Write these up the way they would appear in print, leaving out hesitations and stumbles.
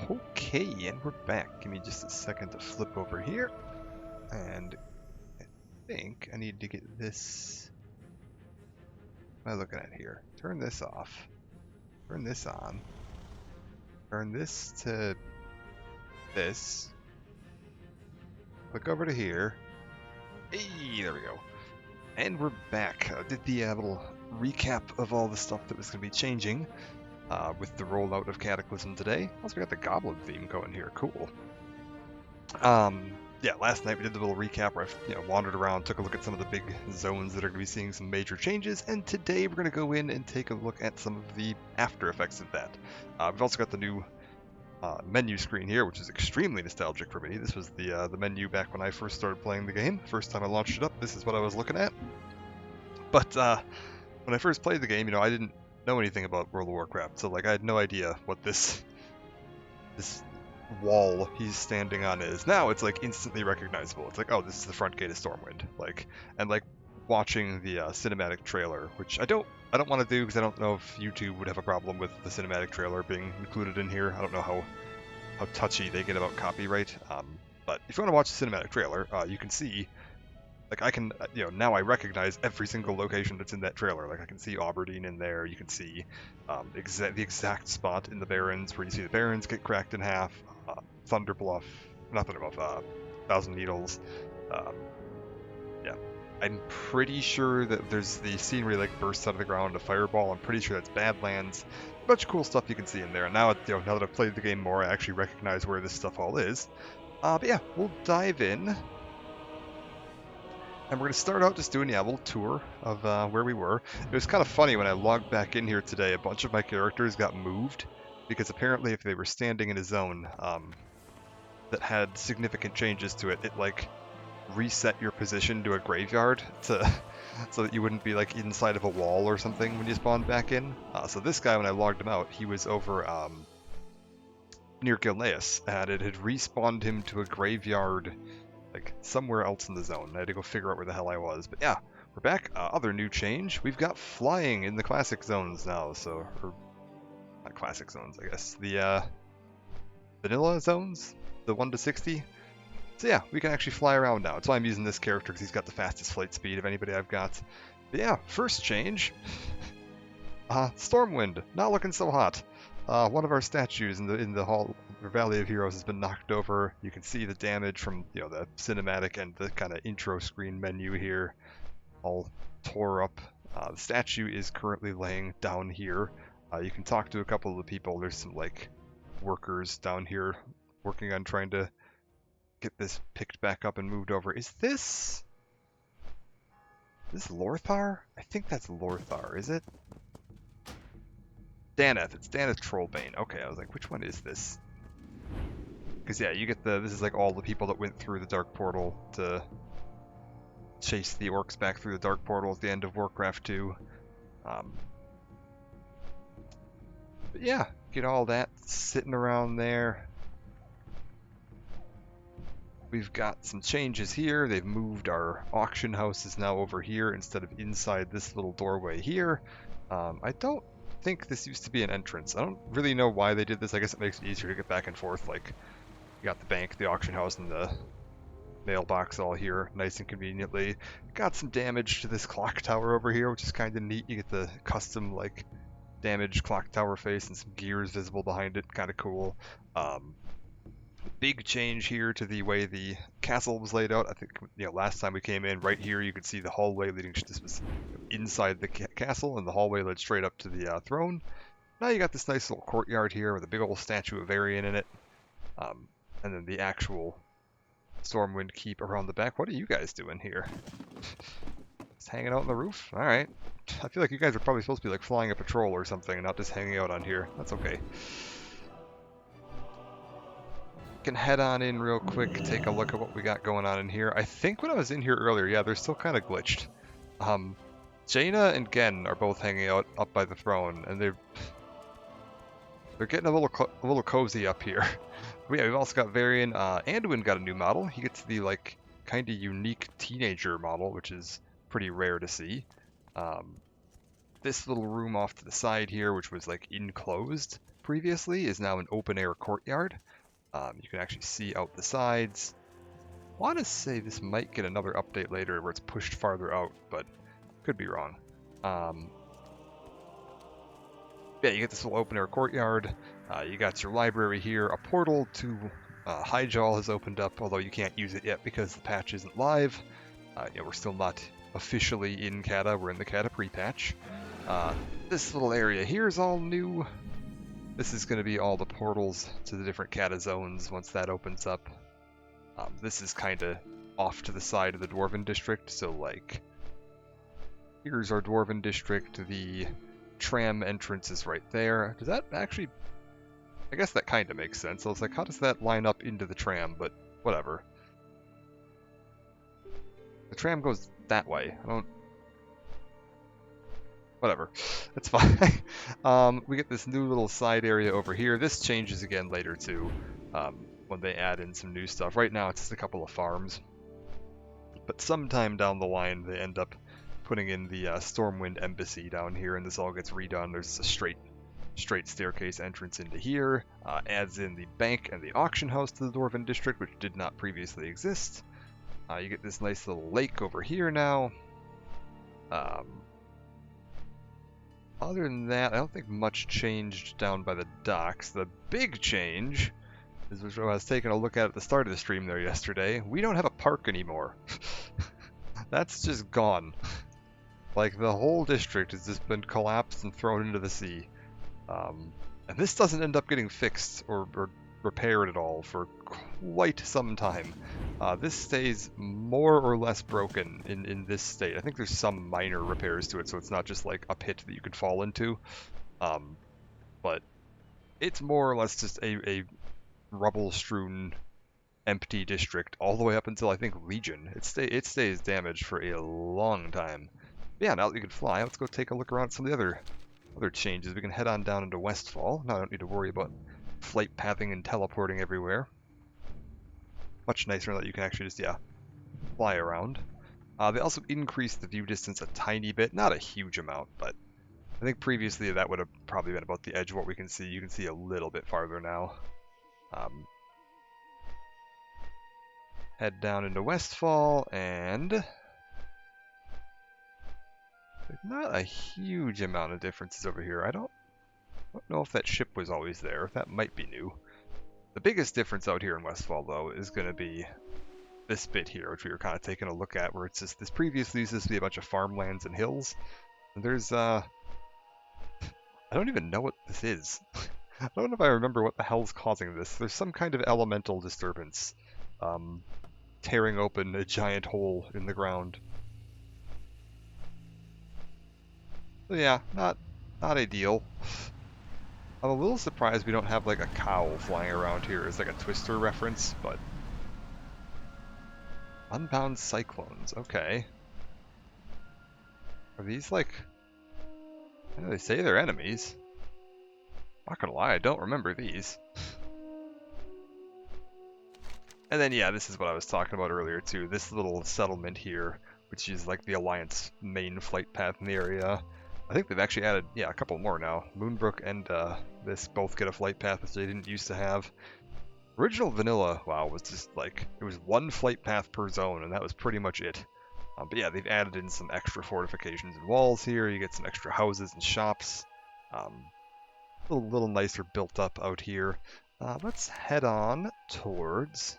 Okay, and we're back. Give me just a second to flip over here. And I think I need to get this... What am I looking at here? Turn this off. Turn this on. Turn this to this. Click over to here. Hey, there we go. And we're back. I did the little recap of all the stuff that was going to be changing with the rollout of Cataclysm today. Also, we got the Goblin theme going here. Cool. Yeah, last night we did the little recap where I wandered around, took a look at some of the big zones that are going to be seeing some major changes, and today we're going to go in and take a look at some of the after effects of that. We've also got the new menu screen here, which is extremely nostalgic for me. This was the menu back when I first started playing the game. First time I launched it up, this is what I was looking at. But when I first played the game, I didn't know anything about World of Warcraft, so I had no idea what this wall he's standing on is. Now it's instantly recognizable. It's oh, this is the front gate of Stormwind. And watching the cinematic trailer, which I don't want to do because I don't know if YouTube would have a problem with the cinematic trailer being included in here. I don't know how touchy they get about copyright. But if you want to watch the cinematic trailer, you can see I can, now I recognize every single location that's in that trailer. I can see Aberdeen in there. You can see the exact spot in the Barrens where you see the Barrens get cracked in half. Thunder Bluff, not Thunder Bluff, Thousand Needles. Yeah, I'm pretty sure that there's the scene where he bursts out of the ground, a fireball. I'm pretty sure that's Badlands. A bunch of cool stuff you can see in there. And now, now that I've played the game more, I actually recognize where this stuff all is. But yeah, we'll dive in. And we're going to start out just doing a little tour of where we were. It was kind of funny when I logged back in here today, a bunch of my characters got moved, because apparently if they were standing in a zone that had significant changes to it, it reset your position to a graveyard so that you wouldn't be inside of a wall or something when you spawned back in. So this guy, when I logged him out, he was over near Gilneas, and it had respawned him to a graveyard somewhere else in the zone. I had to go figure out where the hell I was. But yeah, we're back. Other new change, we've got flying in the classic zones now. So, or not classic zones, I guess. The vanilla zones, the 1 to 60. So yeah, we can actually fly around now. That's why I'm using this character, because he's got the fastest flight speed of anybody I've got. But yeah, first change. Stormwind, not looking so hot. One of our statues in the hall, or Valley of Heroes, has been knocked over. You can see the damage from the cinematic and the kind of intro screen menu here, all tore up. The statue is currently laying down here. You can talk to a couple of the people. There's some workers down here working on trying to get this picked back up and moved over. Is this Lorthar? I think that's Lorthar, is it? Daneth. It's Daneth Trollbane. Okay, I was which one is this? Because yeah, you get this is all the people that went through the Dark Portal to chase the orcs back through the Dark Portal at the end of Warcraft 2. But yeah, get all that sitting around there. We've got some changes here. They've moved our auction houses now over here instead of inside this little doorway here. I don't think this used to be an entrance. I don't really know why they did this. I guess it makes it easier to get back and forth. You got the bank, the auction house, and the mailbox all here nice and conveniently. Got some damage to this clock tower over here, which is kind of neat. You get the custom damaged clock tower face and some gears visible behind it. Kind of cool. Big change here to the way the castle was laid out. I think last time we came in, right here you could see the hallway leading. This was inside the castle, and the hallway led straight up to the throne. Now you got this nice little courtyard here with a big old statue of Varian in it, and then the actual Stormwind Keep around the back. What are you guys doing here? Just hanging out on the roof? All right. I feel like you guys are probably supposed to be flying a patrol or something, and not just hanging out on here. That's okay. Can head on in real quick, take a look at what we got going on in here. I think when I was in here earlier, yeah, they're still kind of glitched. Jaina and Gen are both hanging out up by the throne, and they're getting a little cozy up here. But yeah, we've also got Varian. Anduin got a new model. He gets the kind of unique teenager model, which is pretty rare to see. This little room off to the side here, which was enclosed, previously is now an open-air courtyard. You can actually see out the sides. I want to say this might get another update later where it's pushed farther out, but could be wrong. Yeah, you get this little open-air courtyard. You got your library here. A portal to Highjaw has opened up, although you can't use it yet because the patch isn't live. We're still not officially in Cata. We're in the Cata pre-patch. This little area here is all new. This is going to be all the portals to the different Cata zones once that opens up. This is kind of off to the side of the Dwarven District, so like, here's our Dwarven District. The tram entrance is right there. Does that actually... I guess that kind of makes sense. I was like, how does that line up into the tram? But whatever. The tram goes that way. I don't... Whatever. That's fine. We get this new little side area over here. This changes again later too, when they add in some new stuff. Right now it's just a couple of farms. But sometime down the line they end up putting in the Stormwind Embassy down here, and this all gets redone. There's a straight staircase entrance into here. Adds in the bank and the auction house to the Dwarven District, which did not previously exist. You get this nice little lake over here now. Other than that, I don't think much changed down by the docks. The big change is what I was taking a look at the start of the stream there yesterday. We don't have a park anymore. That's just gone. Like, the whole district has just been collapsed and thrown into the sea. And this doesn't end up getting fixed or repaired at all for quite some time. This stays more or less broken in this state. I think there's some minor repairs to it, so it's not just like a pit that you could fall into. But it's more or less just a rubble-strewn, empty district all the way up until, I think, Legion. It stays damaged for a long time. Yeah, now that we can fly, let's go take a look around at some of the other changes. We can head on down into Westfall. Now I don't need to worry about flight pathing and teleporting everywhere. Much nicer that you can actually just, fly around. They also increased the view distance a tiny bit. Not a huge amount, but I think previously that would have probably been about the edge of what we can see. You can see a little bit farther now. Head down into Westfall, and there's not a huge amount of differences over here. I don't know if that ship was always there. That might be new. The biggest difference out here in Westfall, though, is going to be this bit here, which we were kind of taking a look at, where it's just, this previously used to be a bunch of farmlands and hills. And there's, I don't even know what this is. I don't know if I remember what the hell's causing this. There's some kind of elemental disturbance, tearing open a giant hole in the ground. So yeah, not ideal. I'm a little surprised we don't have like a cow flying around here as like a Twister reference, but... Unbound Cyclones, okay. Are these like... They say they're enemies. Not gonna lie, I don't remember these. And then yeah, this is what I was talking about earlier too. This little settlement here, which is like the Alliance main flight path in the area. I think they've actually added, a couple more now. Moonbrook and this both get a flight path, which they didn't used to have. Original vanilla, wow, was just like, it was one flight path per zone, and that was pretty much it. But yeah, they've added in some extra fortifications and walls here. You get some extra houses and shops. A little nicer built up out here. Let's head on towards...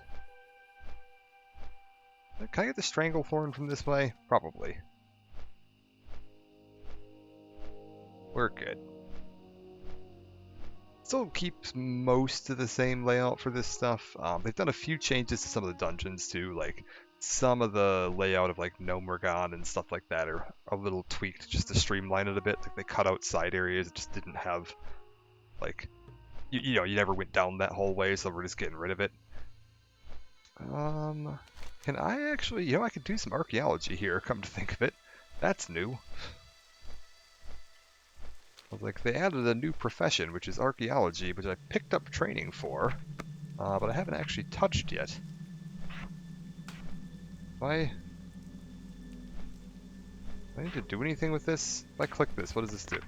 Can I get the Stranglethorn from this way? Probably. We're good. Still keeps most of the same layout for this stuff. They've done a few changes to some of the dungeons too, like some of the layout of like Nomergon and stuff like that are a little tweaked just to streamline it a bit. Like they cut out side areas, it just didn't have like, you never went down that hallway, so we're just getting rid of it. Can I actually, I could do some archaeology here, come to think of it. That's new. Like, they added a new profession, which is archaeology, which I picked up training for, but I haven't actually touched yet. Do I need to do anything with this? If I click this, what does this do?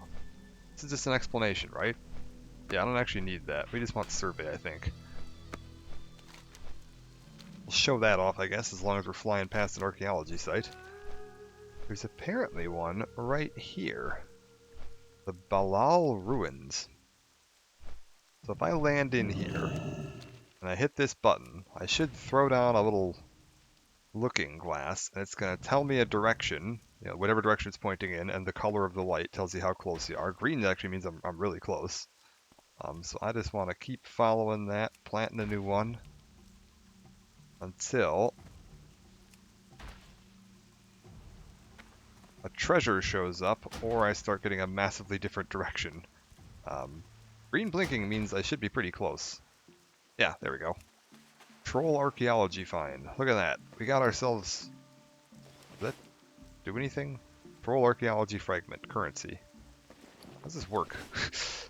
This is just an explanation, right? Yeah, I don't actually need that. We just want survey, I think. We'll show that off, I guess, as long as we're flying past an archaeology site. There's apparently one right here. The Balal Ruins. So if I land in here, and I hit this button, I should throw down a little looking glass, and it's going to tell me a direction, you know, whatever direction it's pointing in, and the color of the light tells you how close you are. Green actually means I'm really close. So I just want to keep following that, planting a new one, until a treasure shows up, or I start getting a massively different direction. Green blinking means I should be pretty close. Yeah, there we go. Troll archaeology find. Look at that. We got ourselves... Does that do anything? Troll archaeology fragment. Currency. How does this work? It's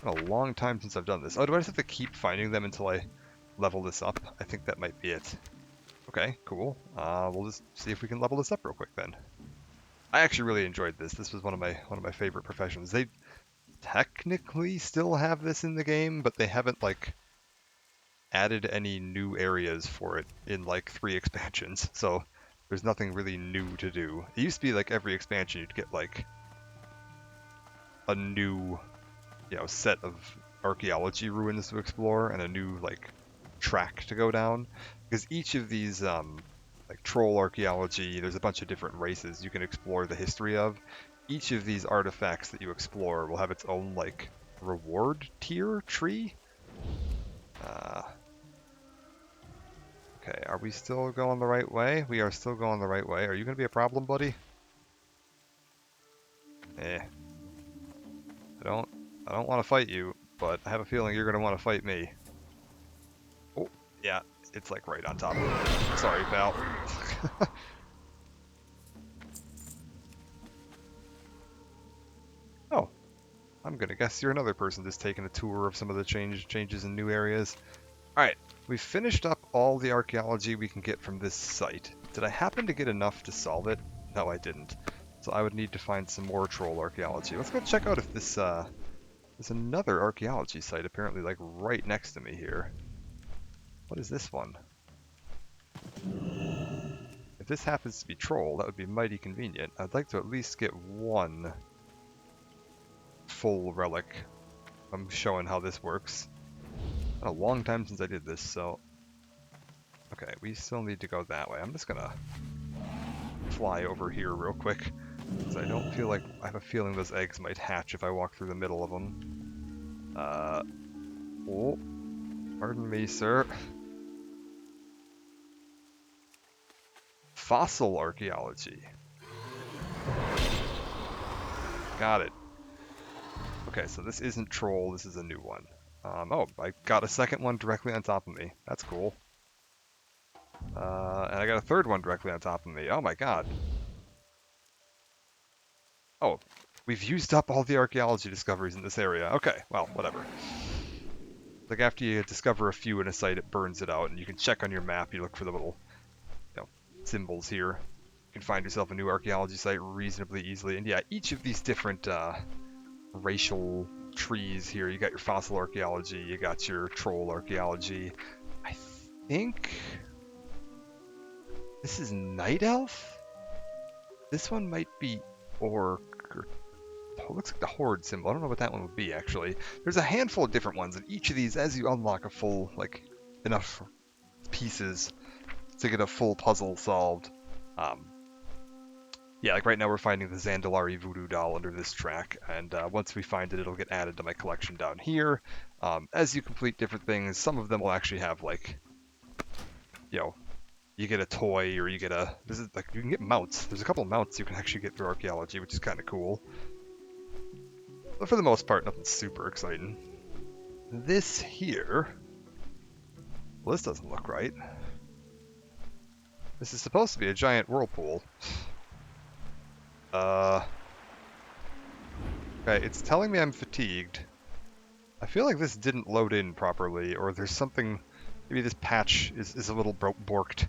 been a long time since I've done this. Oh, do I just have to keep finding them until I level this up? I think that might be it. Okay, cool. We'll just see if we can level this up real quick then. I actually really enjoyed this. This was one of my favorite professions. They technically still have this in the game, but they haven't like added any new areas for it in like 3 expansions. So there's nothing really new to do. It used to be like every expansion you'd get like a new, you know, set of archaeology ruins to explore and a new like track to go down, because each of these like troll archaeology, there's a bunch of different races you can explore the history of. Each of these artifacts that you explore will have its own like reward tier tree. Okay, are we still going the right way? We are still going the right way. Are you going to be a problem, buddy? I don't want to fight you, but I have a feeling you're going to want to fight me. Oh, yeah, it's like right on top of me. Sorry, pal. Oh, I'm going to guess you're another person just taking a tour of some of the changes in new areas. Alright, we've finished up all the archaeology we can get from this site. Did I happen to get enough to solve it? No, I didn't. So I would need to find some more troll archaeology. Let's go check out if this, there's another archaeology site apparently like right next to me here. What is this one? If this happens to be troll, that would be mighty convenient. I'd like to at least get one full relic. I'm showing how this works. Been a long time since I did this, so... Okay, we still need to go that way. I'm just gonna fly over here real quick, because I don't feel like... I have a feeling those eggs might hatch if I walk through the middle of them. Oh, pardon me, sir. Fossil archaeology. Got it. Okay, so this isn't troll, this is a new one. Oh, I got a second one directly on top of me. That's cool. And I got a third one directly on top of me. Oh my god. Oh, we've used up all the archaeology discoveries in this area. Okay, well, whatever. Like after you discover a few in a site, it burns it out, and you can check on your map. You look for the little, you know, symbols here. You can find yourself a new archaeology site reasonably easily. And yeah, each of these different racial trees here. You got your fossil archaeology, you got your troll archaeology. I think this is night elf. This one might be orc. Or, oh, looks like the horde symbol. I don't know what that one would be actually. There's a handful of different ones, and each of these, as you unlock a full, like enough pieces to get a full puzzle solved. Yeah, like right now we're finding the Zandalari voodoo doll under this track, and once we find it, it'll get added to my collection down here. As you complete different things, some of them will actually have like, you know, you get a toy or you get a, this is like, you can get mounts. There's a couple of mounts you can actually get through archaeology, which is kind of cool. But for the most part, nothing super exciting. This here, well, this doesn't look right. This is supposed to be a giant whirlpool. Okay, it's telling me I'm fatigued. I feel like this didn't load in properly, or there's something... Maybe this patch is a little borked.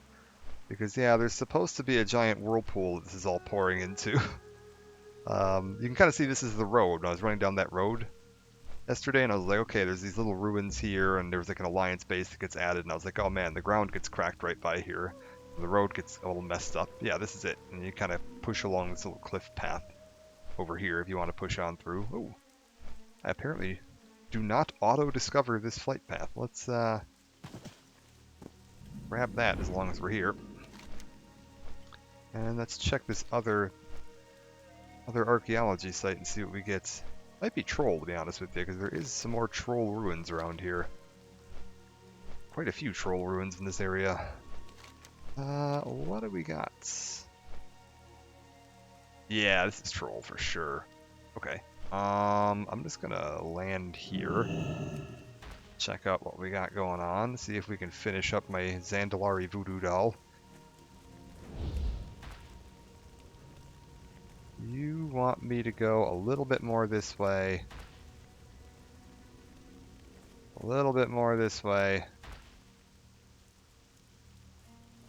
Because, yeah, there's supposed to be a giant whirlpool that this is all pouring into. You can kind of see this is the road. When I was running down that road, yesterday, and I was like, okay, there's these little ruins here, and there's like an alliance base that gets added, and I was like, oh man, the ground gets cracked right by here. The road gets a little messed up. Yeah, this is it. And you kind of push along this little cliff path over here if you want to push on through. Oh, I apparently do not auto-discover this flight path. Let's grab that as long as we're here. And let's check this other archaeology site and see what we get. Might be troll, to be honest with you, because there is some more troll ruins around here. Quite a few troll ruins in this area. What do we got? Yeah, this is troll for sure. Okay. I'm just gonna land here. Check out what we got going on. See if we can finish up my Zandalari voodoo doll. You want me to go a little bit more this way. A little bit more this way.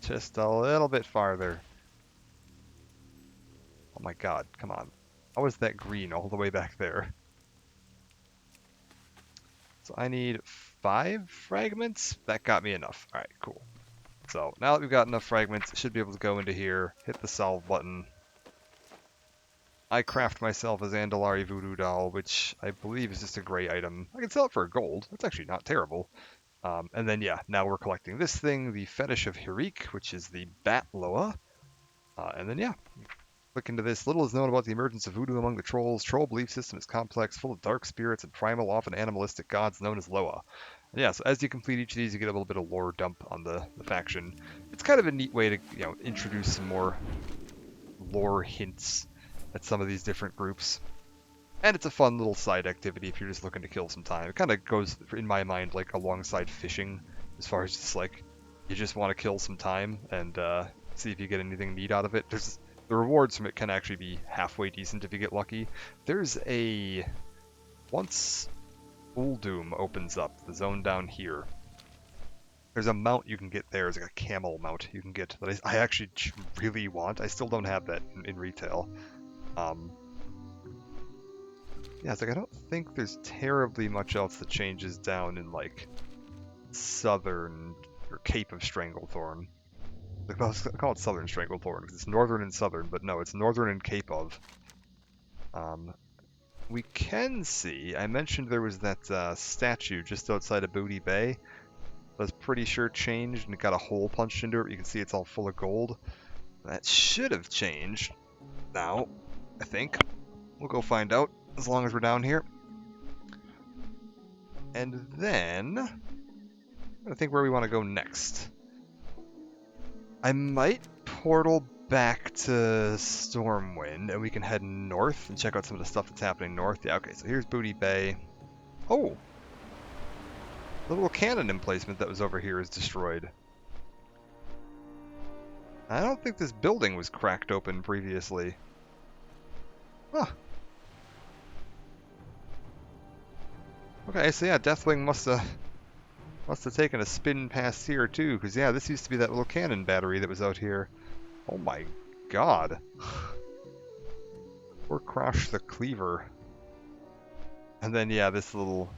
Just a little bit farther. Oh my god, come on. How is that green all the way back there? So I need 5 fragments. That got me enough. Alright, cool. So now that we've got enough fragments, I should be able to go into here, hit the solve button. I craft myself a Zandalari voodoo doll, which I believe is just a gray item. I can sell it for a gold. That's actually not terrible. And then, yeah, now we're collecting this thing, the Fetish of Hirik, which is the Bat Loa. And then, yeah, look into this. Little is known about the emergence of voodoo among the trolls. Troll belief system is complex, full of dark spirits and primal, often animalistic gods known as Loa. And yeah, so as you complete each of these, you get a little bit of lore dump on the faction. It's kind of a neat way to, introduce some more lore hints at some of these different groups. And it's a fun little side activity if you're just looking to kill some time. It kind of goes, in my mind, like alongside fishing, as far as just like, you just want to kill some time and see if you get anything neat out of it. The rewards from it can actually be halfway decent if you get lucky. There's once Uldum opens up, the zone down here, there's a mount you can get there. It's like a camel mount you can get that I actually really want. I still don't have that in retail. Yeah, it's like I don't think there's terribly much else that changes down in like southern or Cape of Stranglethorn. I call it Southern Stranglethorn because it's northern and southern, but no, it's northern and Cape of. We can see, I mentioned there was that statue just outside of Booty Bay. I was pretty sure changed and it got a hole punched into it. You can see it's all full of gold. That should have changed now, I think. We'll go find out as long as we're down here. And then, I think where we want to go next. I might portal back to Stormwind and we can head north and check out some of the stuff that's happening north. Yeah, okay, so here's Booty Bay. Oh! The little cannon emplacement that was over here is destroyed. I don't think this building was cracked open previously. Huh. Okay, so yeah, Deathwing must have taken a spin past here too, because yeah, this used to be that little cannon battery that was out here. Oh my god. Or Crash the Cleaver. And then yeah, this little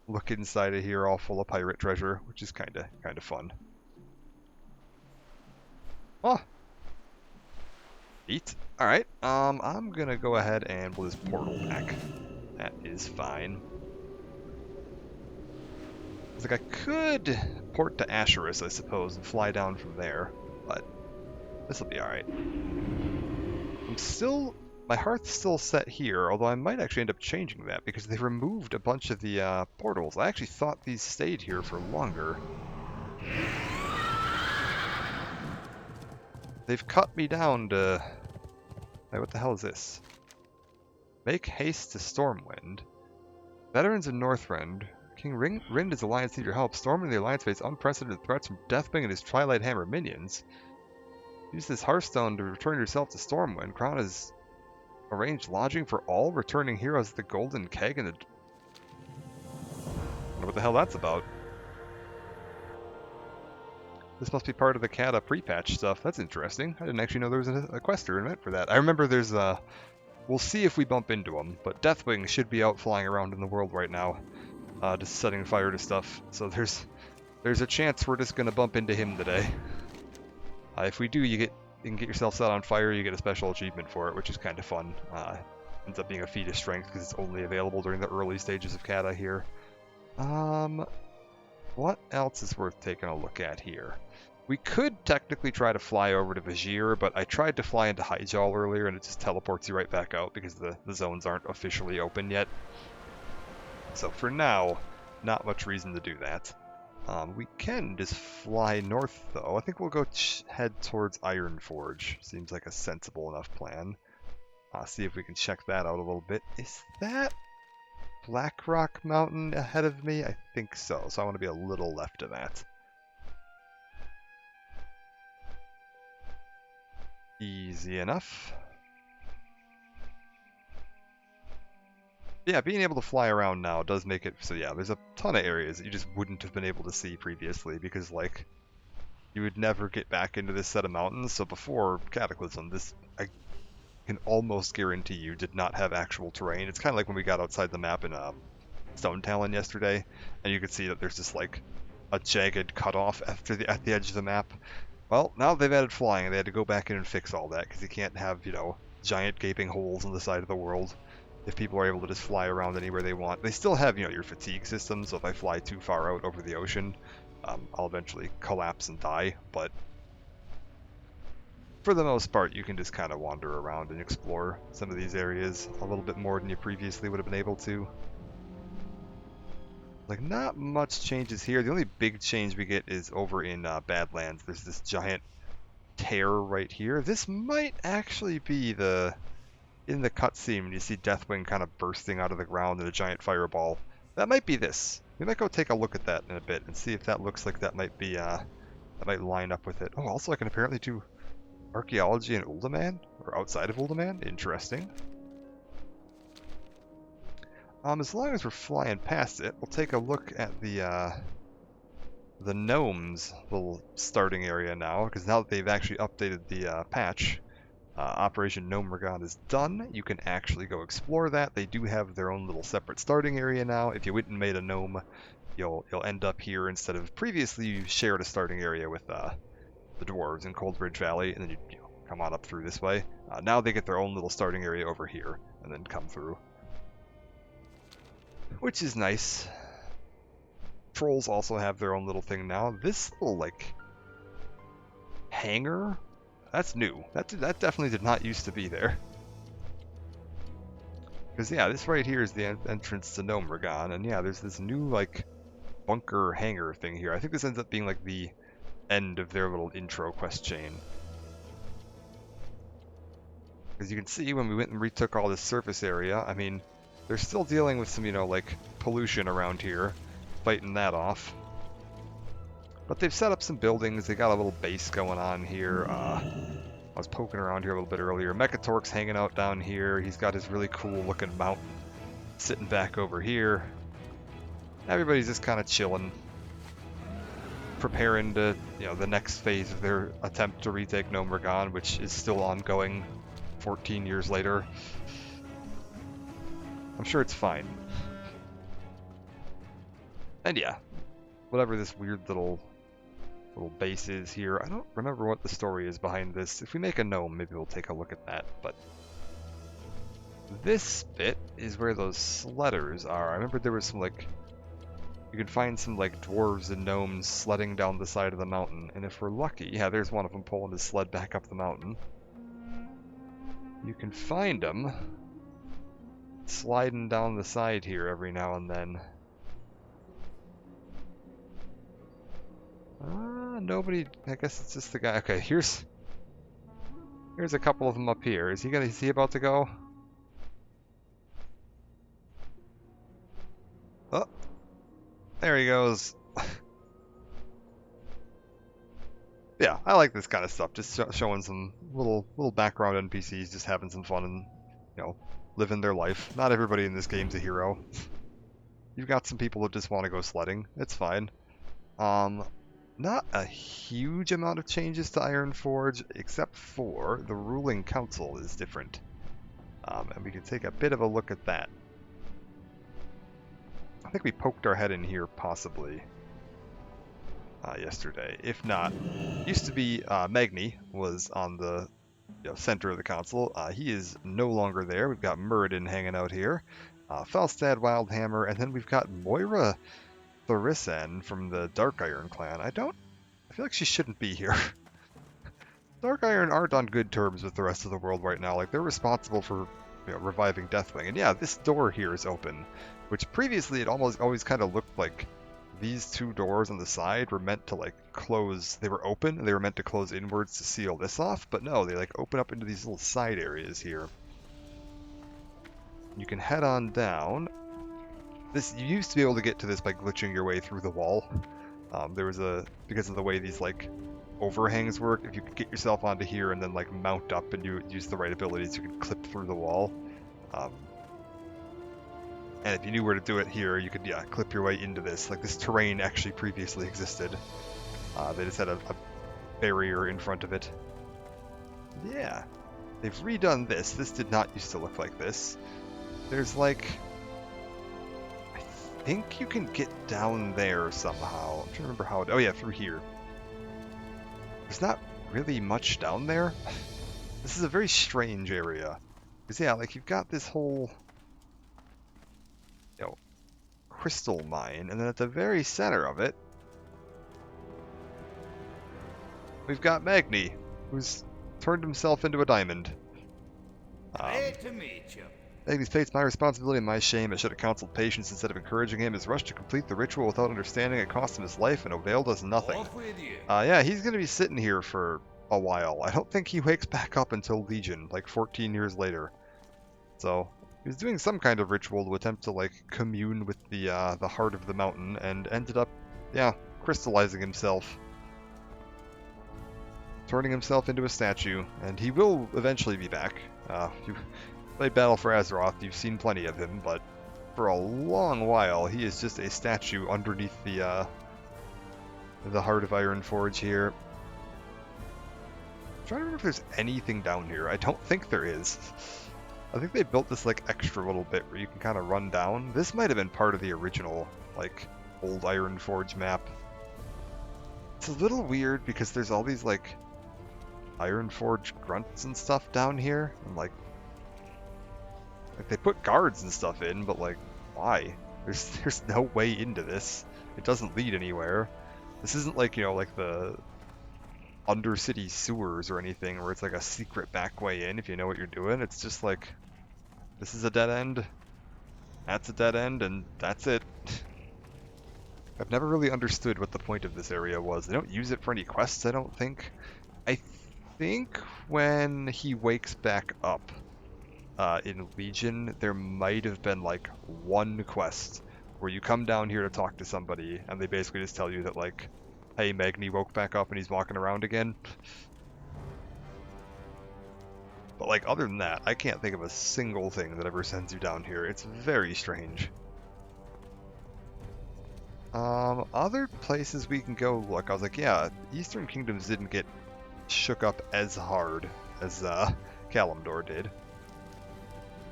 look inside of here all full of pirate treasure, which is kinda fun. Oh! Neat. Alright, I'm gonna go ahead and we'll just portal back. That is fine. It's like I could port to Asherus, I suppose, and fly down from there, but this will be alright. My heart's still set here, although I might actually end up changing that because they removed a bunch of the portals. I actually thought these stayed here for longer. They've cut me down to... Wait, what the hell is this? Make haste to Stormwind. Veterans of Northrend. King Rind is Alliance need your help. Stormwind and the Alliance face unprecedented threats from Deathwing and his Twilight Hammer minions. Use this Hearthstone to return yourself to Stormwind. Crown has arranged lodging for all returning heroes at the Golden Keg and the... I wonder what the hell that's about. This must be part of the Cata pre-patch stuff. That's interesting. I didn't actually know there was a quest or event for that. I remember there's we'll see if we bump into him, but Deathwing should be out flying around in the world right now, just setting fire to stuff. So there's a chance we're just gonna bump into him today. If we do, you can get yourself set on fire. You get a special achievement for it, which is kind of fun. Ends up being a feat of strength because it's only available during the early stages of Cata here. What else is worth taking a look at here? We could technically try to fly over to Vajir, but I tried to fly into Hyjal earlier and it just teleports you right back out because the zones aren't officially open yet. So for now, not much reason to do that. We can just fly north though. I think we'll go head towards Ironforge. Seems like a sensible enough plan. See if we can check that out a little bit. Is that Blackrock Mountain ahead of me? I think so. So I want to be a little left of that. Easy enough. Yeah, being able to fly around now does make it so yeah, there's a ton of areas that you just wouldn't have been able to see previously because like you would never get back into this set of mountains. So before Cataclysm, this I can almost guarantee you did not have actual terrain. It's kind of like when we got outside the map in Stone Talon yesterday, and you could see that there's just like a jagged cutoff at the edge of the map. Well, now they've added flying, and they had to go back in and fix all that because you can't have, you know, giant gaping holes in the side of the world if people are able to just fly around anywhere they want. They still have, you know, your fatigue system, so if I fly too far out over the ocean, I'll eventually collapse and die, but for the most part, you can just kind of wander around and explore some of these areas a little bit more than you previously would have been able to. Like, not much changes here. The only big change we get is over in Badlands. There's this giant tear right here. This might actually be in the cutscene when you see Deathwing kind of bursting out of the ground in a giant fireball. That might be this. We might go take a look at that in a bit and see if that looks like that might be, that might line up with it. Oh, also I can apparently do archaeology in Uldaman, or outside of Uldaman. Interesting. As long as we're flying past it, we'll take a look at the gnomes' little starting area now, because now that they've actually updated the patch, Operation Gnome Regon is done. You can actually go explore that. They do have their own little separate starting area now. If you went and made a gnome, you'll end up here instead of previously you shared a starting area with the dwarves in Coldridge Valley, and then you come on up through this way. Now they get their own little starting area over here, and then come through, which is nice. Trolls also have their own little thing now. This little like hangar, that's new. That definitely did not used to be there. Because yeah, this right here is the entrance to Gnome Regon, and yeah, there's this new like bunker hangar thing here. I think this ends up being like the end of their little intro quest chain. As you can see, when we went and retook all this surface area, I mean, they're still dealing with some, you know, like pollution around here, fighting that off. But they've set up some buildings. They got a little base going on here. I was poking around here a little bit earlier. Mechatork's hanging out down here. He's got his really cool looking mount sitting back over here. Everybody's just kind of chilling, preparing to, you know, the next phase of their attempt to retake Gnome Regon, which is still ongoing 14 years later. I'm sure it's fine. And yeah, whatever this weird little base is here, I don't remember what the story is behind this. If we make a gnome, maybe we'll take a look at that, but this bit is where those sledders are. I remember there was some like, you can find some like dwarves and gnomes sledding down the side of the mountain, and if we're lucky, yeah, there's one of them pulling his sled back up the mountain. You can find them sliding down the side here every now and then. Nobody, I guess it's just the guy. Okay, here's a couple of them up here. Is he about to go? Oh, there he goes. Yeah, I like this kind of stuff. Just showing some little background NPCs just having some fun and, you know, living their life. Not everybody in this game's a hero. You've got some people that just want to go sledding. It's fine. Not a huge amount of changes to Ironforge, except for the ruling council is different. And we can take a bit of a look at that. I think we poked our head in here possibly yesterday. If not, used to be Magni was on the center of the console. He is no longer there. We've got Muradin hanging out here. Falstad Wildhammer, and then we've got Moira Thorisan from the Dark Iron clan. I feel like she shouldn't be here. Dark Iron aren't on good terms with the rest of the world right now. Like, they're responsible for reviving Deathwing. And yeah, this door here is open, which previously it always kind of looked like these two doors on the side were meant to like close. They were open and they were meant to close inwards to seal this off, but no, they like open up into these little side areas here. You can head on down. You used to be able to get to this by glitching your way through the wall. Because of the way these like overhangs work, if you could get yourself onto here and then like mount up and you use the right abilities, you could clip through the wall. And if you knew where to do it here, you could clip your way into this. Like, this terrain actually previously existed. They just had a barrier in front of it. Yeah, they've redone this. This did not used to look like this. There's like, I think you can get down there somehow. I'm trying to remember how. Oh yeah, through here. There's not really much down there. This is a very strange area. Because yeah, like you've got this whole crystal mine, and then at the very center of it, we've got Magni, who's turned himself into a diamond. Great to meet you. Magni states, my responsibility and my shame. I should have counseled patience instead of encouraging him. His rush to complete the ritual without understanding it cost him his life and availed us nothing. Off with you. Yeah, he's going to be sitting here for a while. I don't think he wakes back up until Legion, like 14 years later. So he was doing some kind of ritual to attempt to like commune with the heart of the mountain, and ended up, crystallizing himself, turning himself into a statue. And he will eventually be back. You played Battle for Azeroth, you've seen plenty of him, but for a long while he is just a statue underneath the heart of Ironforge here. I'm trying to remember if there's anything down here. I don't think there is. I think they built this like extra little bit where you can kind of run down. This might have been part of the original like old Ironforge map. It's a little weird because there's all these like Ironforge grunts and stuff down here, and like they put guards and stuff in, but like why? There's no way into this. It doesn't lead anywhere. This isn't like, like the Undercity sewers or anything where it's like a secret back way in if you know what you're doing. It's just like, this is a dead end, that's a dead end, and that's it. I've never really understood what the point of this area was. They don't use it for any quests, I don't think. I think when he wakes back up in Legion, there might have been like one quest where you come down here to talk to somebody and they basically just tell you that like, hey, Magni woke back up and he's walking around again. But like, other than that, I can't think of a single thing that ever sends you down here. It's very strange. Other places we can go look. I was like, yeah, Eastern Kingdoms didn't get shook up as hard as Kalimdor did.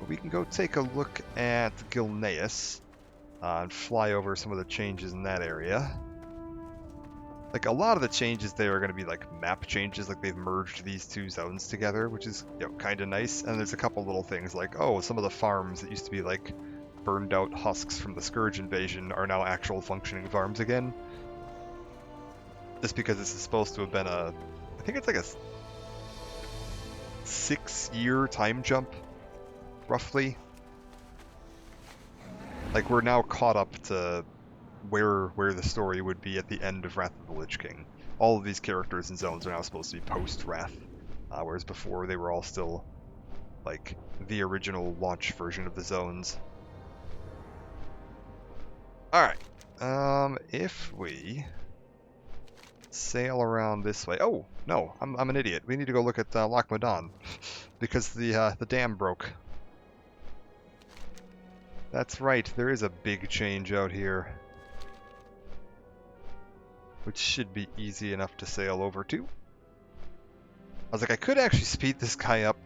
But we can go take a look at Gilneas and fly over some of the changes in that area. Like, a lot of the changes there are going to be like map changes, like they've merged these two zones together, which is kind of nice. And there's a couple little things like, oh, some of the farms that used to be like burned out husks from the Scourge invasion are now actual functioning farms again. Just because this is supposed to have been I think it's like a 6-year time jump, roughly. Like, we're now caught up to where the story would be at the end of Wrath of the Lich King. All of these characters and zones are now supposed to be post-Wrath, whereas before they were all still like the original launch version of the zones. Alright, if we sail around this way... Oh, no, I'm an idiot. We need to go look at Loch Modan, because the dam broke. That's right, there is a big change out here, which should be easy enough to sail over to. I was like, I could actually speed this guy up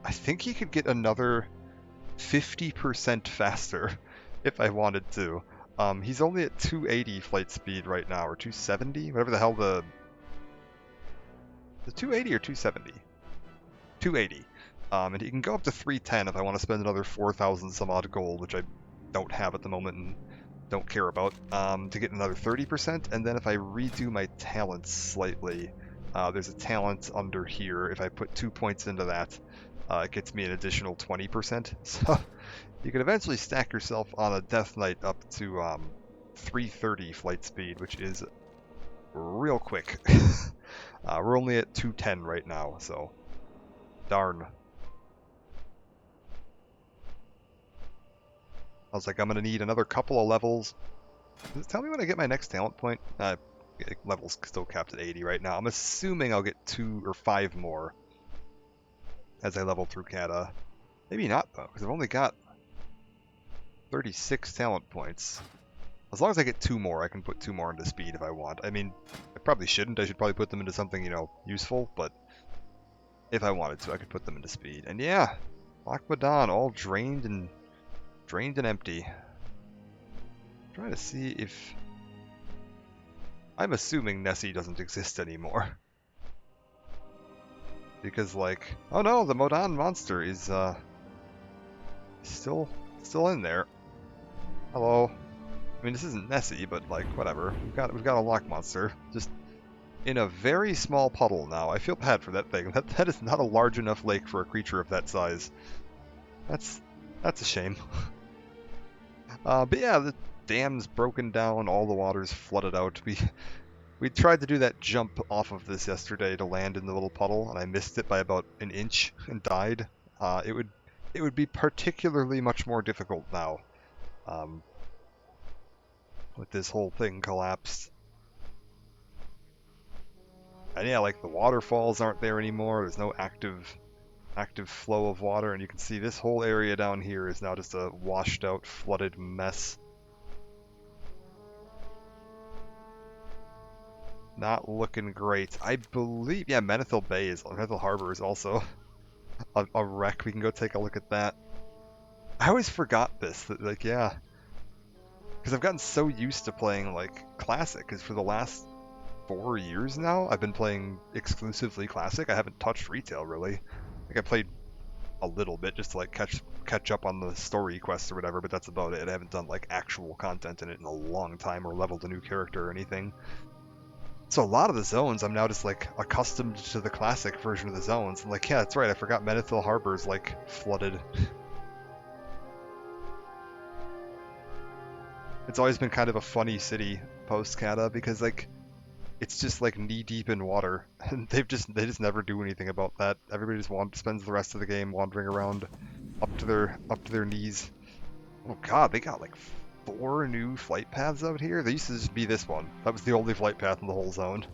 I think he could get another 50% faster if I wanted to. He's only at 280 flight speed right now, or 270, whatever the hell the 280 or 270? 280. And he can go up to 310 if I want to spend another 4,000 some odd gold, which I don't have at the moment and don't care about, to get another 30%. And then if I redo my talents slightly, there's a talent under here. If I put 2 points into that, it gets me an additional 20%. So you can eventually stack yourself on a Death Knight up to 330 flight speed, which is real quick. We're only at 210 right now, so darn. I was like, I'm going to need another couple of levels. Does it tell me when I get my next talent point? Level's still capped at 80 right now. I'm assuming I'll get 2 or 5 more as I level through Cata. Maybe not, though, because I've only got 36 talent points. As long as I get 2 more, I can put 2 more into speed if I want. I mean, I probably shouldn't. I should probably put them into something, useful, but if I wanted to, I could put them into speed. And yeah, Lochmadon, all drained and empty. I'm trying to see if... I'm assuming Nessie doesn't exist anymore. Because, like... Oh no, the Modan monster is, still in there. Hello. I mean, this isn't Nessie, but, like, whatever. We've got a Loch monster. Just in a very small puddle now. I feel bad for that thing. That is not a large enough lake for a creature of that size. That's a shame. But yeah, the dam's broken down, all the water's flooded out. We tried to do that jump off of this yesterday to land in the little puddle, and I missed it by about an inch and died. It would be particularly much more difficult now, with this whole thing collapsed. And yeah, like the waterfalls aren't there anymore. There's no active flow of water, and you can see this whole area down here is now just a washed out, flooded mess. Not looking great. I believe, yeah, Menethil Harbor is also a wreck. We can go take a look at that. I always forgot this, that, like, yeah. Because I've gotten so used to playing, like, Classic, because for the last 4 years now, I've been playing exclusively Classic. I haven't touched Retail, really. Like, I played a little bit just to, like, catch up on the story quests or whatever, but that's about it. I haven't done, like, actual content in it in a long time or leveled a new character or anything. So a lot of the zones, I'm now just, like, accustomed to the Classic version of the zones. I'm like, yeah, that's right, I forgot Menethil Harbor is, like, flooded. It's always been kind of a funny city post-Cata because, like, it's just, like, knee-deep in water. And they just never do anything about that. Everybody just spends the rest of the game wandering around up to their knees. Oh god, they got, like, 4 new flight paths out here? They used to just be this one. That was the only flight path in the whole zone.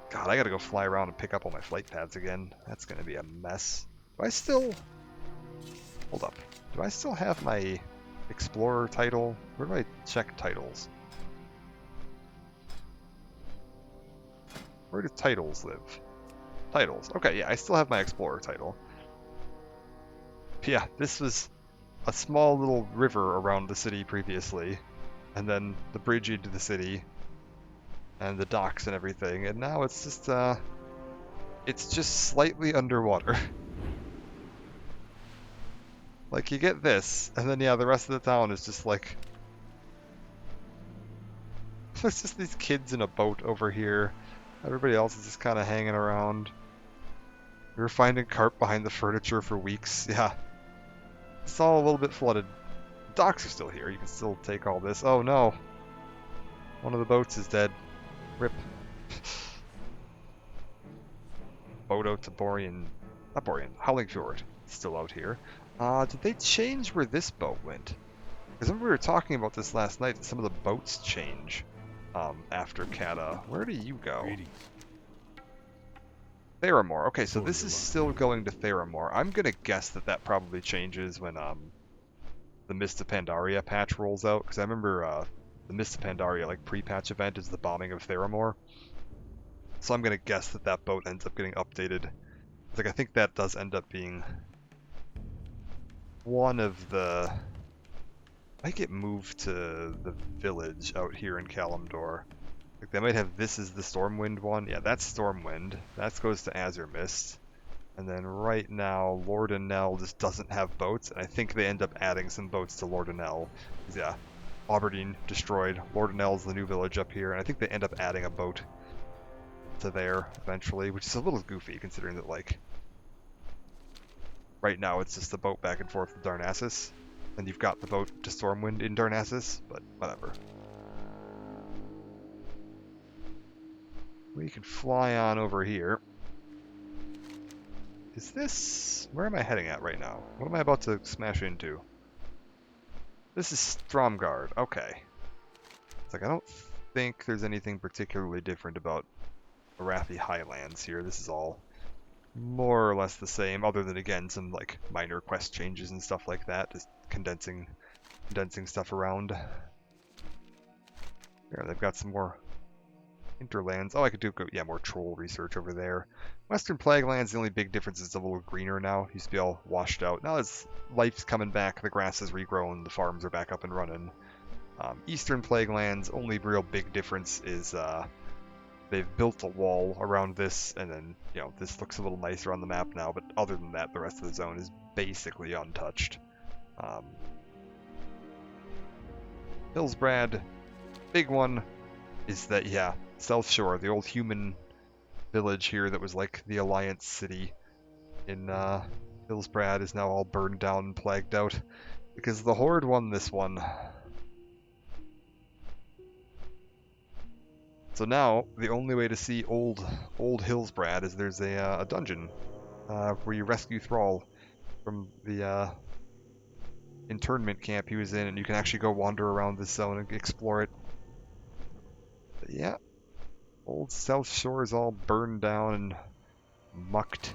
God, I gotta go fly around and pick up all my flight paths again. That's gonna be a mess. Do I still... Hold up. Do I still have my Explorer title? Where do I check titles? Where do titles live? Titles. Okay, yeah, I still have my Explorer title. But yeah, this was a small little river around the city previously, and then the bridge into the city, and the docks and everything, and now it's just slightly underwater. Like, you get this, and then yeah, the rest of the town is just like... There's just these kids in a boat over here. Everybody else is just kind of hanging around. We were finding carp behind the furniture for weeks. Yeah. It's all a little bit flooded. The docks are still here. You can still take all this. Oh no. One of the boats is dead. Rip. Boat out to Borean... Not Borean. Hollingfjord. Still out here. Did they change where this boat went? Because remember we were talking about this last night, that some of the boats change after Cata. Where do you go? Theramore. Okay, so this is still going to Theramore. I'm gonna guess that probably changes when the Mist of Pandaria patch rolls out, because I remember the Mist of Pandaria, like, pre-patch event is the bombing of Theramore. So I'm gonna guess that boat ends up getting updated Like, I think that does end up being one of the... might get moved to the village out here in Kalimdor. Like, they might have this is the Stormwind one. Yeah, that's Stormwind. That goes to Azure Mist. And then right now, Lordanelle just doesn't have boats, and I think they end up adding some boats to Lordanelle. Yeah, Aberdeen destroyed. Lordanelle's the new village up here, and I think they end up adding a boat to there eventually, which is a little goofy considering that, like, right now it's just a boat back and forth to Darnassus, and you've got the boat to Stormwind in Darnassus, but whatever. We can fly on over here. Is this... where am I heading at right now? What am I about to smash into? This is Stromgard. Okay. It's like, I don't think there's anything particularly different about Arathi Highlands here. This is all more or less the same, other than, again, some, like, minor quest changes and stuff like that. Just condensing stuff around. Here, they've got some more hinterlands. Oh, I could do, yeah, more troll research over there. Western Plaguelands, the only big difference is it's a little greener now. It used to be all washed out. Now as life's coming back, the grass has regrown, the farms are back up and running. Eastern Plaguelands, only real big difference is they've built a wall around this, and then, you know, this looks a little nicer on the map now, but other than that, the rest of the zone is basically untouched. Hillsbrad, big one is that, yeah, South Shore, the old human village here that was like the Alliance city in Hillsbrad is now all burned down and plagued out because the Horde won this one. So now the only way to see old Hillsbrad is there's a dungeon where you rescue Thrall from the internment camp he was in, and you can actually go wander around this zone and explore it. But yeah. Old South Shore is all burned down and mucked.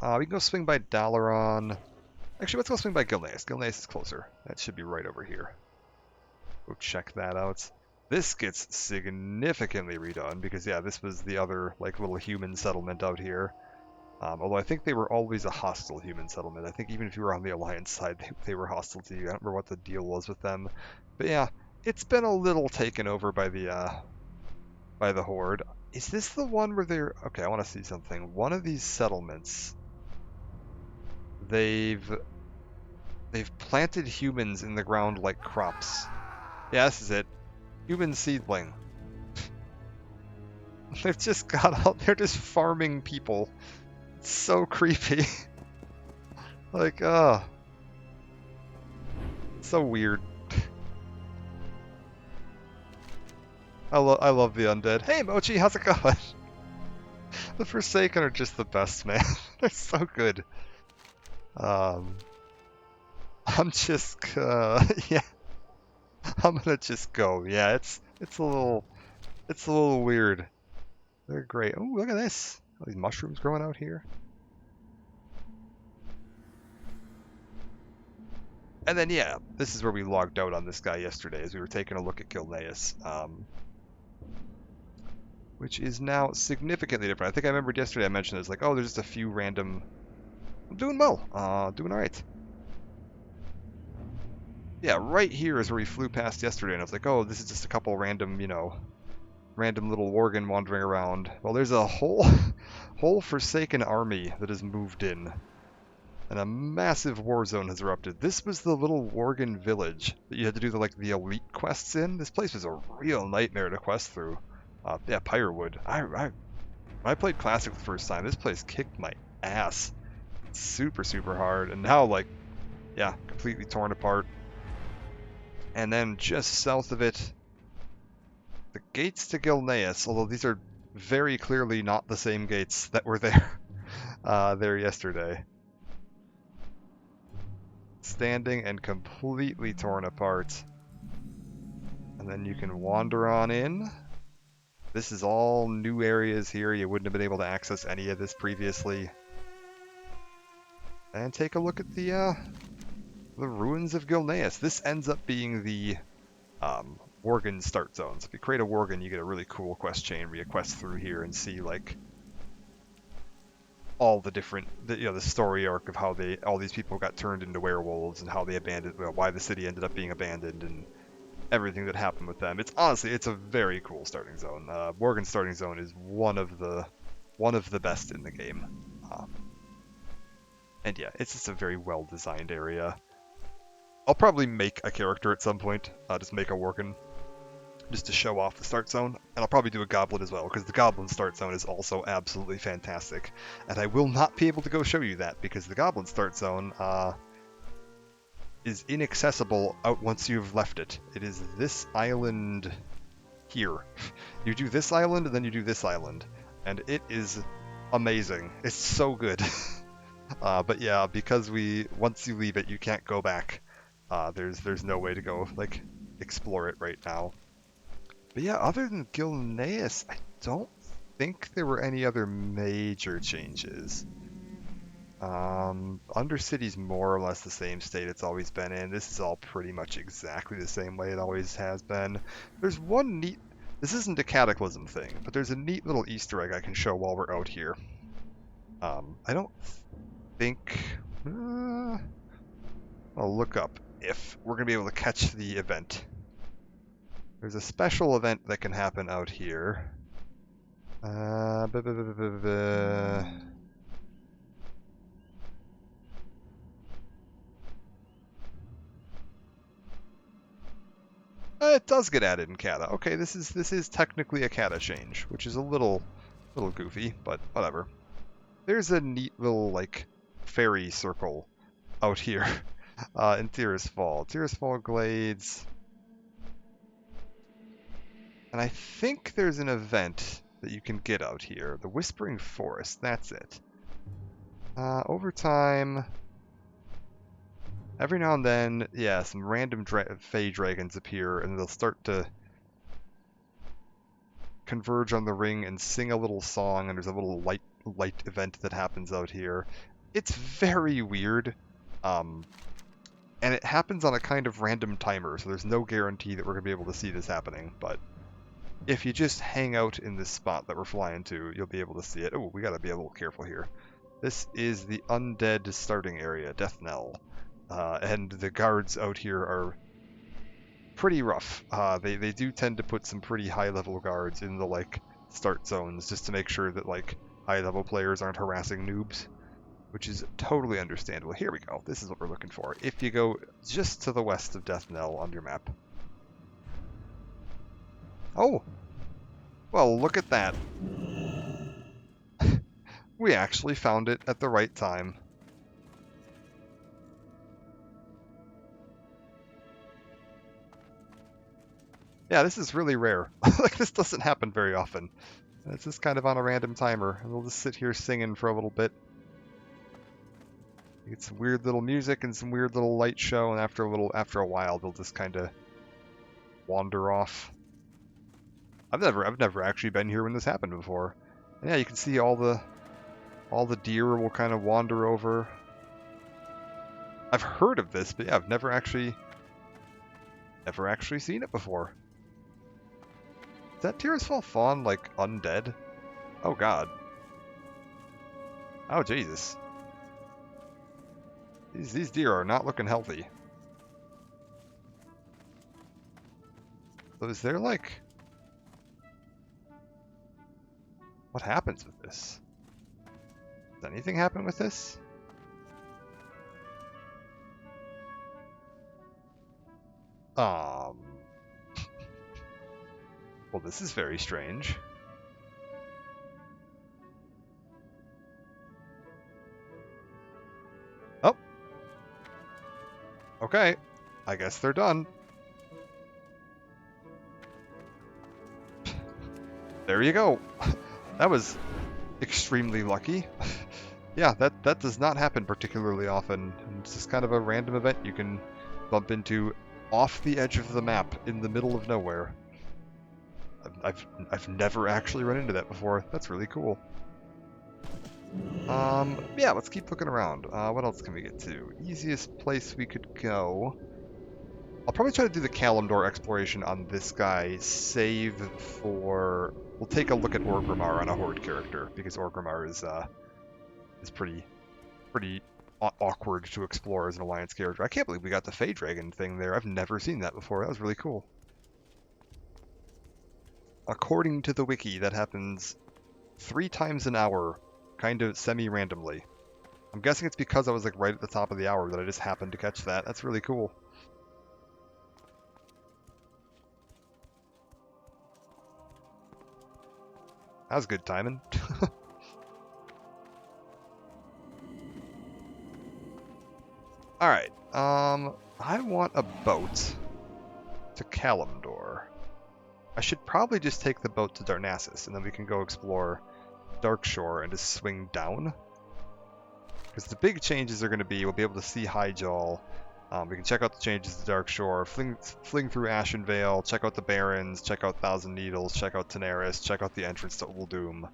We can go swing by Dalaran. Actually, let's go swing by Gilneas. Gilneas is closer. That should be right over here. Go check that out. This gets significantly redone because, yeah, this was the other, like, little human settlement out here. Although I think they were always a hostile human settlement. I think even if you were on the Alliance side, they were hostile to you. I don't remember what the deal was with them. But yeah, it's been a little taken over by the Horde. Is this the one where they're... okay, I want to see something. One of these settlements, they've planted humans in the ground like crops. Yeah, this is it. Human seedling. They've just got out there just farming people. It's so creepy. Like, so weird. I love the undead. Hey, Mochi, how's it going? The Forsaken are just the best, man. They're so good. I'm just, yeah. I'm gonna just go. Yeah, it's a little weird. They're great. Oh, look at this. All these mushrooms growing out here. And then, yeah, this is where we logged out on this guy yesterday as we were taking a look at Gilneas. Which is now significantly different. I think I remembered yesterday I mentioned it's like, oh, there's just a few random... I'm doing well. Doing alright. Yeah, right here is where we flew past yesterday, and I was like, oh, this is just a couple random, you know, random little Worgen wandering around. Well, there's a whole Forsaken army that has moved in. And a massive war zone has erupted. This was the little Worgen village that you had to do the elite quests in. This place was a real nightmare to quest through. Yeah, Pyrewood. When I played Classic the first time, this place kicked my ass. Super, super hard. And now, like, yeah, completely torn apart. And then just south of it, the gates to Gilneas, although these are very clearly not the same gates that were there there yesterday. Standing and completely torn apart. And then you can wander on in. This is all new areas here. You wouldn't have been able to access any of this previously. And take a look at the ruins of Gilneas. This ends up being the Worgen start zones. If you create a Worgen, you get a really cool quest chain where you quest through here and see, like, all the different, the story arc of how all these people got turned into werewolves and how they abandoned, why the city ended up being abandoned and everything that happened with them. It's a very cool starting zone. Morgan's starting zone is one of the best in the game. And yeah, it's just a very well designed area. I'll probably make a character at some point, just make a Worgen, just to show off the start zone. And I'll probably do a Goblin as well, because the Goblin start zone is also absolutely fantastic. And I will not be able to go show you that, because the Goblin start zone is inaccessible out once you've left it. It is this island here. You do this island, and then you do this island. And it is amazing. It's so good. But yeah, because once you leave it, you can't go back. There's no way to go like explore it right now. But yeah, other than Gilneas, I don't think there were any other major changes. Undercity's more or less the same state it's always been in. This is all pretty much exactly the same way it always has been. There's one neat... This isn't a Cataclysm thing, but there's a neat little Easter egg I can show while we're out here. I don't think... I'll look up if we're going to be able to catch the event. There's a special event that can happen out here. It does get added in Kata. Okay, this is technically a Kata change, which is a little goofy, but whatever. There's a neat little like fairy circle out here in Tyrus Fall. Tyrus Fall Glades. And I think there's an event that you can get out here. The Whispering Forest, that's it. Over time, every now and then, yeah, some random Fey dragons appear, and they'll start to converge on the ring and sing a little song, and there's a little light event that happens out here. It's very weird, and it happens on a kind of random timer, so there's no guarantee that we're going to be able to see this happening, but if you just hang out in this spot that we're flying to, you'll be able to see it. Oh, we gotta be a little careful here. This is the undead starting area, Death Knell. And the guards out here are pretty rough. They do tend to put some pretty high-level guards in the, like, start zones just to make sure that, like, high-level players aren't harassing noobs, which is totally understandable. Here we go. This is what we're looking for. If you go just to the west of Death Knell on your map, oh, well, look at that. We actually found it at the right time. Yeah, this is really rare. Like, this doesn't happen very often. It's just kind of on a random timer, and we'll just sit here singing for a little bit. You get some weird little music and some weird little light show, and after a while, they'll just kind of wander off. I've never actually been here when this happened before. And yeah, you can see all the deer will kind of wander over. I've heard of this, but yeah, I've never actually seen it before. Is that Tirisfal Fawn like undead? Oh god. Oh Jesus. These deer are not looking healthy. So is there like... What happens with this? Does anything happen with this? Well, this is very strange. Oh. Okay. I guess they're done. There you go. That was extremely lucky. Yeah, that does not happen particularly often. It's just kind of a random event you can bump into off the edge of the map in the middle of nowhere. I've never actually run into that before. That's really cool. Yeah, let's keep looking around. What else can we get to? Easiest place we could go. I'll probably try to do the Kalimdor exploration on this guy, save for... We'll take a look at Orgrimmar on a Horde character, because Orgrimmar is is pretty awkward to explore as an Alliance character. I can't believe we got the Fey Dragon thing there. I've never seen that before. That was really cool. According to the wiki, that happens 3 times an hour, kind of semi-randomly. I'm guessing it's because I was like right at the top of the hour that I just happened to catch that. That's really cool. That was good timing. Alright, I want a boat to Kalimdor. I should probably just take the boat to Darnassus, and then we can go explore Darkshore and just swing down. Because the big changes are going to be, we'll be able to see Highjaw, we can check out the changes to Darkshore, fling through Ashen Vale, check out the Barrens, check out Thousand Needles, check out Tenaris, check out the entrance to Uldum,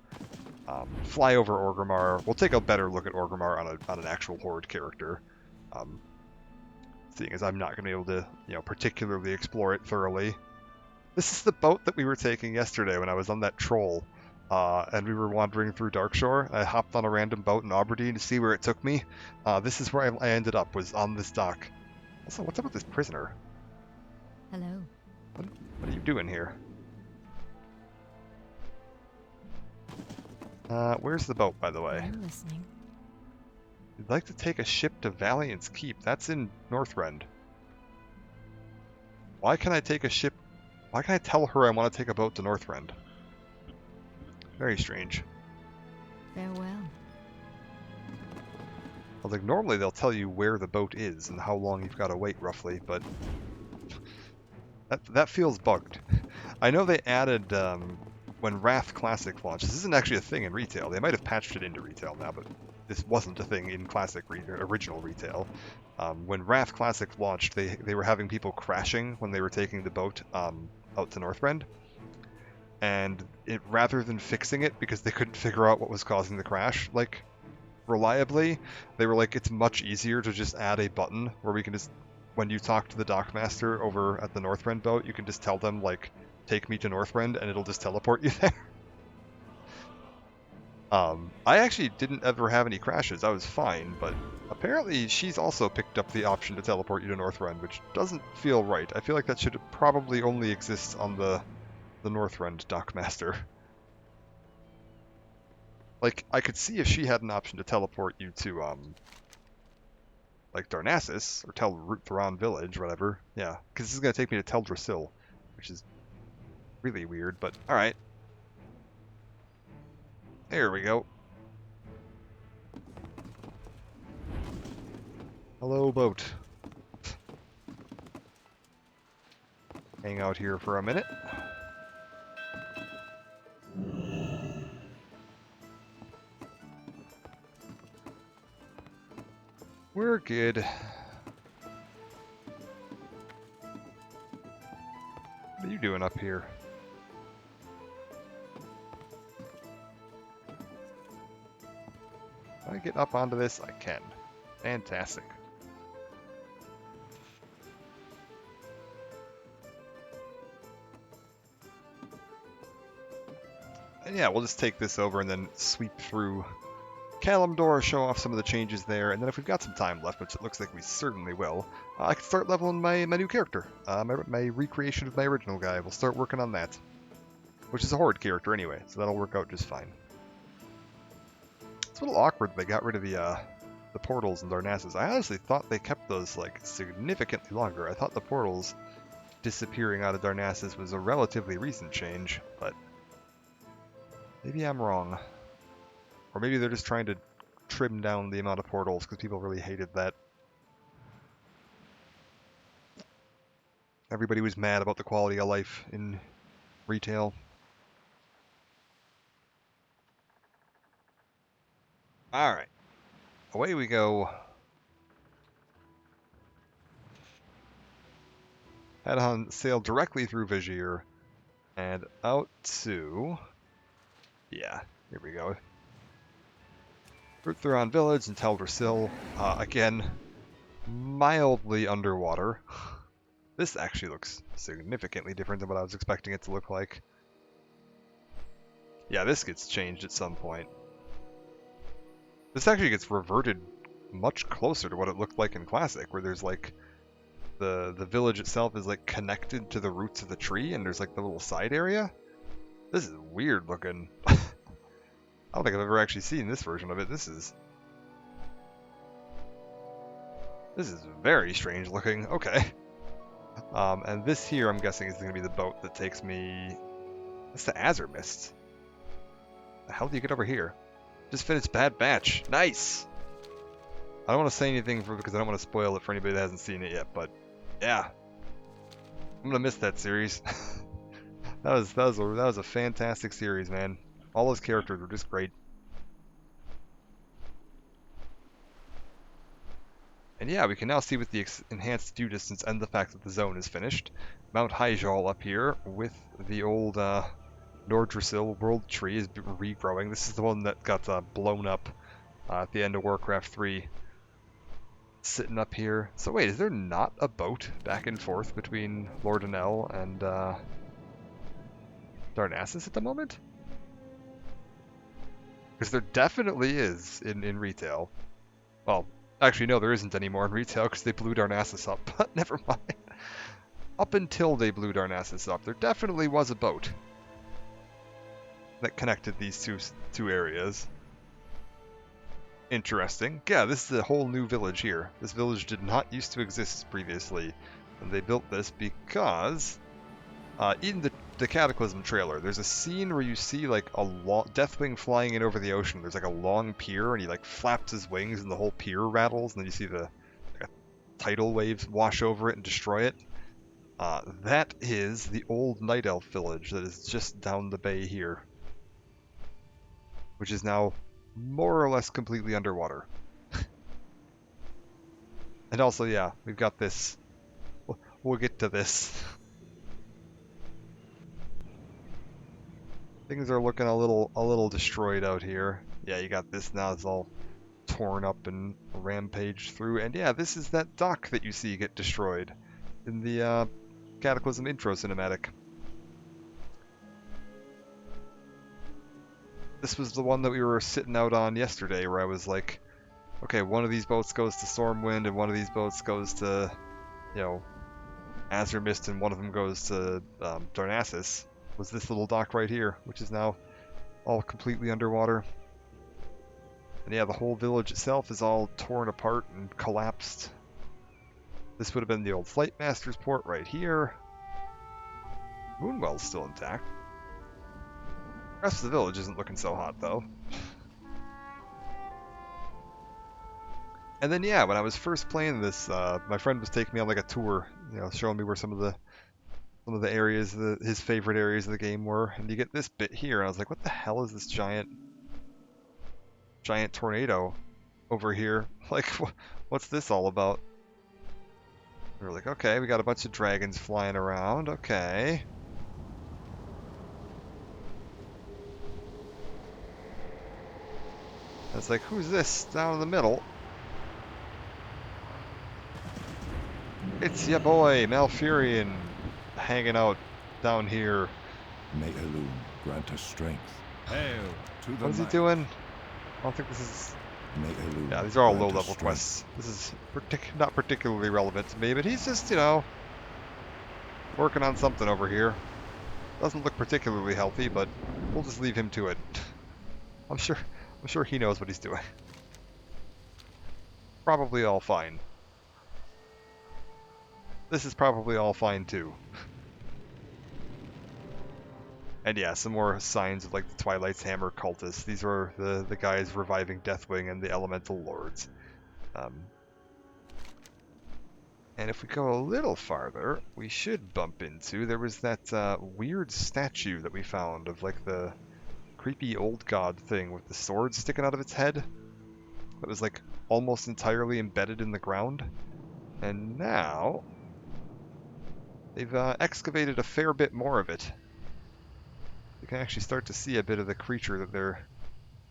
fly over Orgrimmar. We'll take a better look at Orgrimmar on an actual Horde character. Seeing as I'm not going to be able to, particularly explore it thoroughly. This is the boat that we were taking yesterday when I was on that troll, and we were wandering through Darkshore. I hopped on a random boat in Aberdeen to see where it took me. This is where I ended up, was on this dock. Also, what's up with this prisoner? Hello. What are you doing here? Where's the boat, by the way? I'm listening. You'd like to take a ship to Valiant's Keep. That's in Northrend. Why can I take a ship? Why can I tell her I want to take a boat to Northrend? Very strange. Farewell. I was like, normally they'll tell you where the boat is and how long you've got to wait roughly, but that feels bugged. I know they added when Wrath Classic launched. This isn't actually a thing in retail. They might have patched it into retail now, but this wasn't a thing in original retail. When Wrath Classic launched, they were having people crashing when they were taking the boat out to Northrend. And rather than fixing it because they couldn't figure out what was causing the crash, like, reliably, they were like, it's much easier to just add a button where we can just, when you talk to the dockmaster over at the Northrend boat, you can just tell them, like, take me to Northrend, and it'll just teleport you there. I actually didn't ever have any crashes. I was fine, but apparently she's also picked up the option to teleport you to Northrend, which doesn't feel right. I feel like that should probably only exist on the Northrend dockmaster. Like, I could see if she had an option to teleport you to, like, Darnassus, or Theron Village, whatever. Yeah, because this is going to take me to Teldrassil, which is really weird, but alright. There we go. Hello, boat. Hang out here for a minute. We're good. What are you doing up here? Can I get up onto this? I can. Fantastic. And yeah, we'll just take this over and then sweep through Kalimdor, show off some of the changes there, and then if we've got some time left, which it looks like we certainly will, I can start leveling my new character. My recreation of my original guy. We'll start working on that. Which is a Horde character anyway, so that'll work out just fine. It's a little awkward they got rid of the portals in Darnassus. I honestly thought they kept those, like, significantly longer. I thought the portals disappearing out of Darnassus was a relatively recent change, but maybe I'm wrong. Or maybe they're just trying to trim down the amount of portals because people really hated that. Everybody was mad about the quality of life in retail. Alright. Away we go. Head on, sail directly through Vizier and out to... Yeah, here we go. Theron Village and Teldrassil. Again, mildly underwater. This actually looks significantly different than what I was expecting it to look like. Yeah, this gets changed at some point. This actually gets reverted much closer to what it looked like in Classic, where there's like the village itself is like connected to the roots of the tree, and there's like the little side area. This is weird looking. I don't think I've ever actually seen this version of it. This is very strange looking. Okay. And this here, I'm guessing, is going to be the boat that takes me... That's the Azure Mist. The hell do you get over here? Just finished Bad Batch. Nice! I don't want to say anything because I don't want to spoil it for anybody that hasn't seen it yet, but yeah. I'm going to miss that series. that was a fantastic series, man. All those characters were just great. And yeah, we can now see with the enhanced view distance and the fact that the zone is finished. Mount Hyjal up here with the old Nordrassil world tree is regrowing. This is the one that got blown up at the end of Warcraft 3. Sitting up here. So wait, is there not a boat back and forth between Lordanel and Darnassus at the moment? Because there definitely is in retail. Well, actually, no, there isn't anymore in retail because they blew Darnassus up, but never mind. Up until they blew Darnassus up, there definitely was a boat that connected these two areas. Interesting. Yeah, this is a whole new village here. This village did not used to exist previously, and they built this because in the Cataclysm trailer, there's a scene where you see like a Deathwing flying in over the ocean. There's like a long pier, and he like flaps his wings, and the whole pier rattles, and then you see the tidal waves wash over it and destroy it. That is the old Night Elf village that is just down the bay here, which is now more or less completely underwater. And also, yeah, we've got this. We'll get to this. Things are looking a little destroyed out here. Yeah, you got this now. It's all torn up and rampaged through. And yeah, this is that dock that you see get destroyed in the Cataclysm intro cinematic. This was the one that we were sitting out on yesterday, where I was like, okay, one of these boats goes to Stormwind, and one of these boats goes to, you know, Azure Mist, and one of them goes to Darnassus. Was this little dock right here, which is now all completely underwater. And yeah, the whole village itself is all torn apart and collapsed. This would have been the old Flight Master's port right here. Moonwell's still intact. The rest of the village isn't looking so hot, though. And then, yeah, when I was first playing this, my friend was taking me on like a tour, you know, showing me where some of the areas, his favorite areas of the game were. And you get this bit here, and I was like, what the hell is this giant tornado over here? Like, what's this all about? We were like, okay, we got a bunch of dragons flying around, okay. It's like, who's this down in the middle? It's ya boy, Malfurion, hanging out down here. May Elune grant us strength. Hail to the What's he might. doing? I don't think this is... May Elune Yeah, these are all grant us low-level strength. quests. This is not particularly relevant to me, but he's just, you know, working on something over here. Doesn't look particularly healthy, but we'll just leave him to it. I'm sure he knows what he's doing. Probably all fine. This is probably all fine too. And yeah, some more signs of like the Twilight's Hammer cultists. These are the guys reviving Deathwing and the Elemental Lords. And if we go a little farther, we should bump into, there was that weird statue that we found of like the creepy old god thing with the sword sticking out of its head. That was like almost entirely embedded in the ground. And now they've excavated a fair bit more of it. You can actually start to see a bit of the creature that they're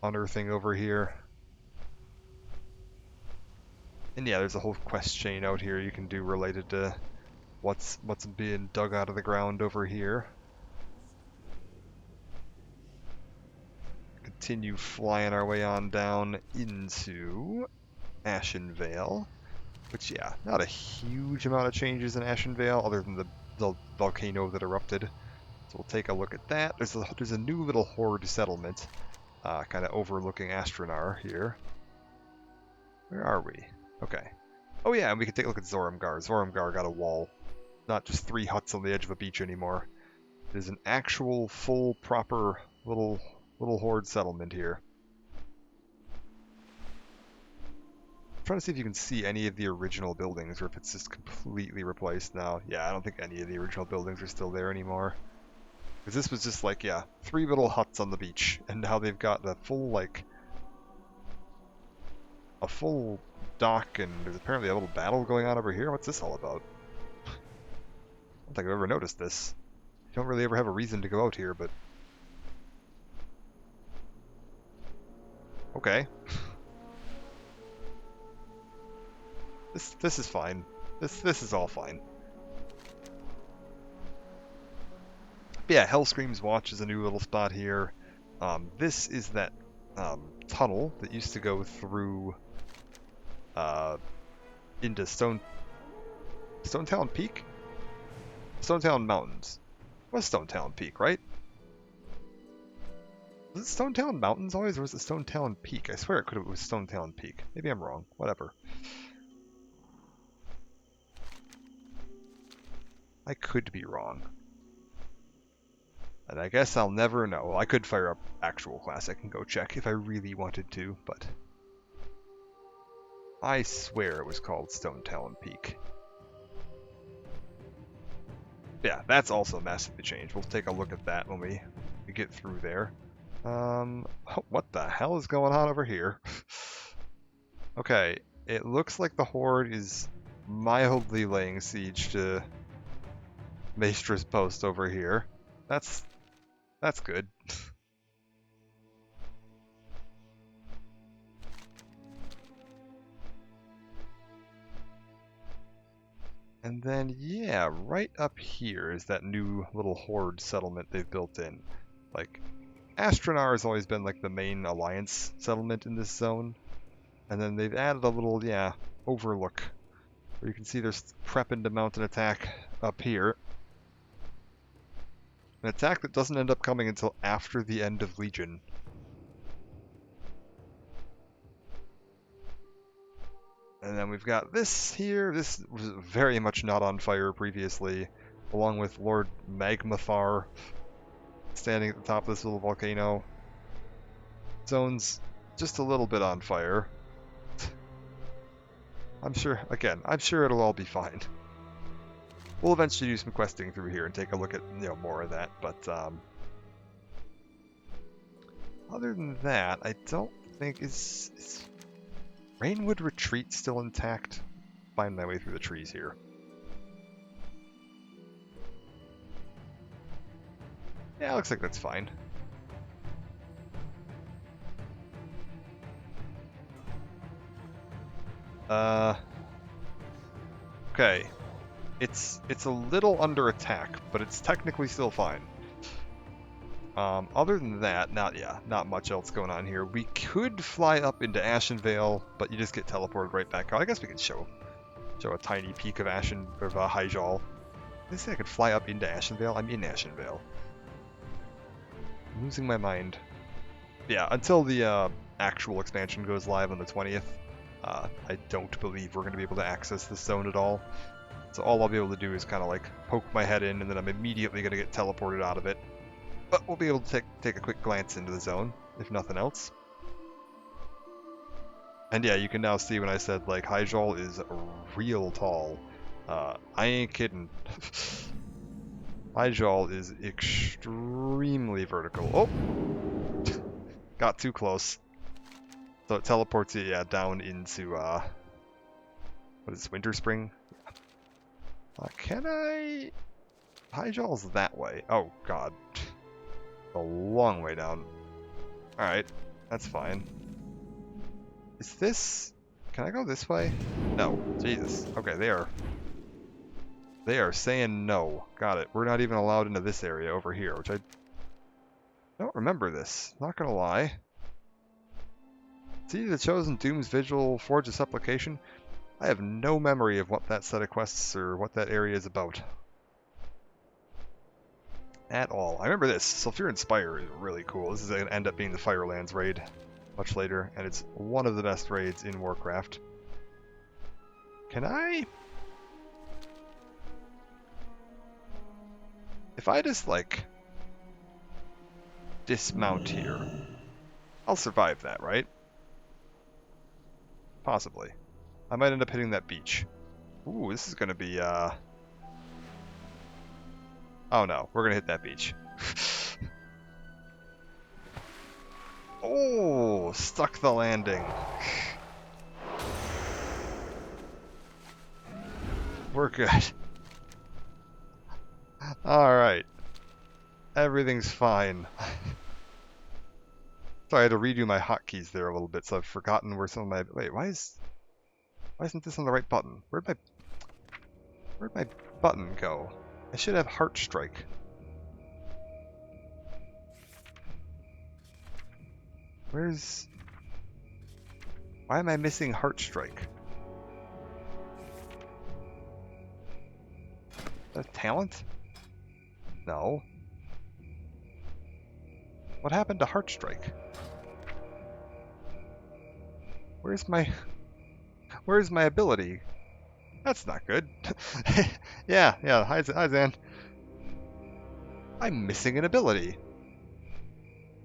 unearthing over here. And yeah, there's a whole quest chain out here you can do related to what's being dug out of the ground over here. You can continue flying our way on down into Ashen Vale. Which, yeah, not a huge amount of changes in Ashen Vale other than the volcano that erupted. So we'll take a look at that. There's a new little horde settlement kind of overlooking Astronar here. Where are we? Okay. Oh yeah, and we can take a look at Zorumgar. Zorumgar got a wall. Not just 3 huts on the edge of a beach anymore. It is an actual, full, proper little horde settlement here. I'm trying to see if you can see any of the original buildings or if it's just completely replaced now. Yeah, I don't think any of the original buildings are still there anymore. Because this was just like, yeah, 3 little huts on the beach, and now they've got a full, like, a full dock, and there's apparently a little battle going on over here. What's this all about? I don't think I've ever noticed this. You don't really ever have a reason to go out here, but... Okay. This is fine. This is all fine. But yeah, Hellscream's Watch is a new little spot here. This is that tunnel that used to go through into Stonetown Peak? Stonetown Mountains. It was Stonetown Peak, right? Was it Stonetown Mountains always, or was it Stonetown Peak? I swear it was Stonetown Peak. Maybe I'm wrong. Whatever. I could be wrong. And I guess I'll never know. I could fire up actual Classic and go check if I really wanted to, but... I swear it was called Stonetown Peak. Yeah, that's also massively changed. We'll take a look at that when we get through there. What the hell is going on over here? Okay, it looks like the Horde is mildly laying siege to Maestra's post over here. That's good. And then, yeah, right up here is that new little horde settlement they've built in. Like, Astronar has always been like the main alliance settlement in this zone. And then they've added a little, yeah, overlook. Where you can see there's prepping to mount an attack up here. An attack that doesn't end up coming until after the end of Legion. And then we've got this here. This was very much not on fire previously, along with Lord Magmathar standing at the top of this little volcano. Zone's just a little bit on fire. I'm sure it'll all be fine. We'll eventually do some questing through here and take a look at, more of that, but other than that, I don't think is Rainwood Retreat still intact? Find my way through the trees here. Yeah, looks like that's fine. Okay. It's a little under attack, but it's technically still fine. Other than that, not much else going on here. We could fly up into Ashen Vale, but you just get teleported right back out. I guess we could show a tiny peek of Hyjal. Did I say I could fly up into Ashen Vale? I'm in Ashen Vale. I'm losing my mind. Yeah, until the actual expansion goes live on the 20th, I don't believe we're going to be able to access this zone at all. So all I'll be able to do is kind of like poke my head in, and then I'm immediately going to get teleported out of it. But we'll be able to take a quick glance into the zone, if nothing else. And yeah, you can now see when I said, like, Hyjal is real tall. I ain't kidding. Hyjal is extremely vertical. Oh! Got too close. So it teleports you, yeah, down into, what is this, Winter Spring? Can I... Hyjal's that way. Oh, God. A long way down. Alright, that's fine. Is this... Can I go this way? No. Jesus. Okay, they are saying no. Got it. We're not even allowed into this area over here, which I don't remember this. Not gonna lie. See the Chosen Doom's Vigil, Forge of Supplication? I have no memory of what that set of quests or what that area is about. At all. I remember this. Sulfuran Spire is really cool. This is going to end up being the Firelands raid much later, and it's one of the best raids in Warcraft. Can I... If I just, like, dismount here, I'll survive that, right? Possibly. I might end up hitting that beach. Ooh, this is going to be, Oh no, we're going to hit that beach. Oh, stuck the landing. We're good. Alright. Everything's fine. So I had to redo my hotkeys there a little bit, so I've forgotten where some of my... Wait, why isn't this on the right button? Where'd my button go? I should have Heart Strike. Where's... Why am I missing Heart Strike? Is that talent? No. What happened to Heart Strike? Where's my ability? That's not good. yeah, hi Zan. I'm missing an ability.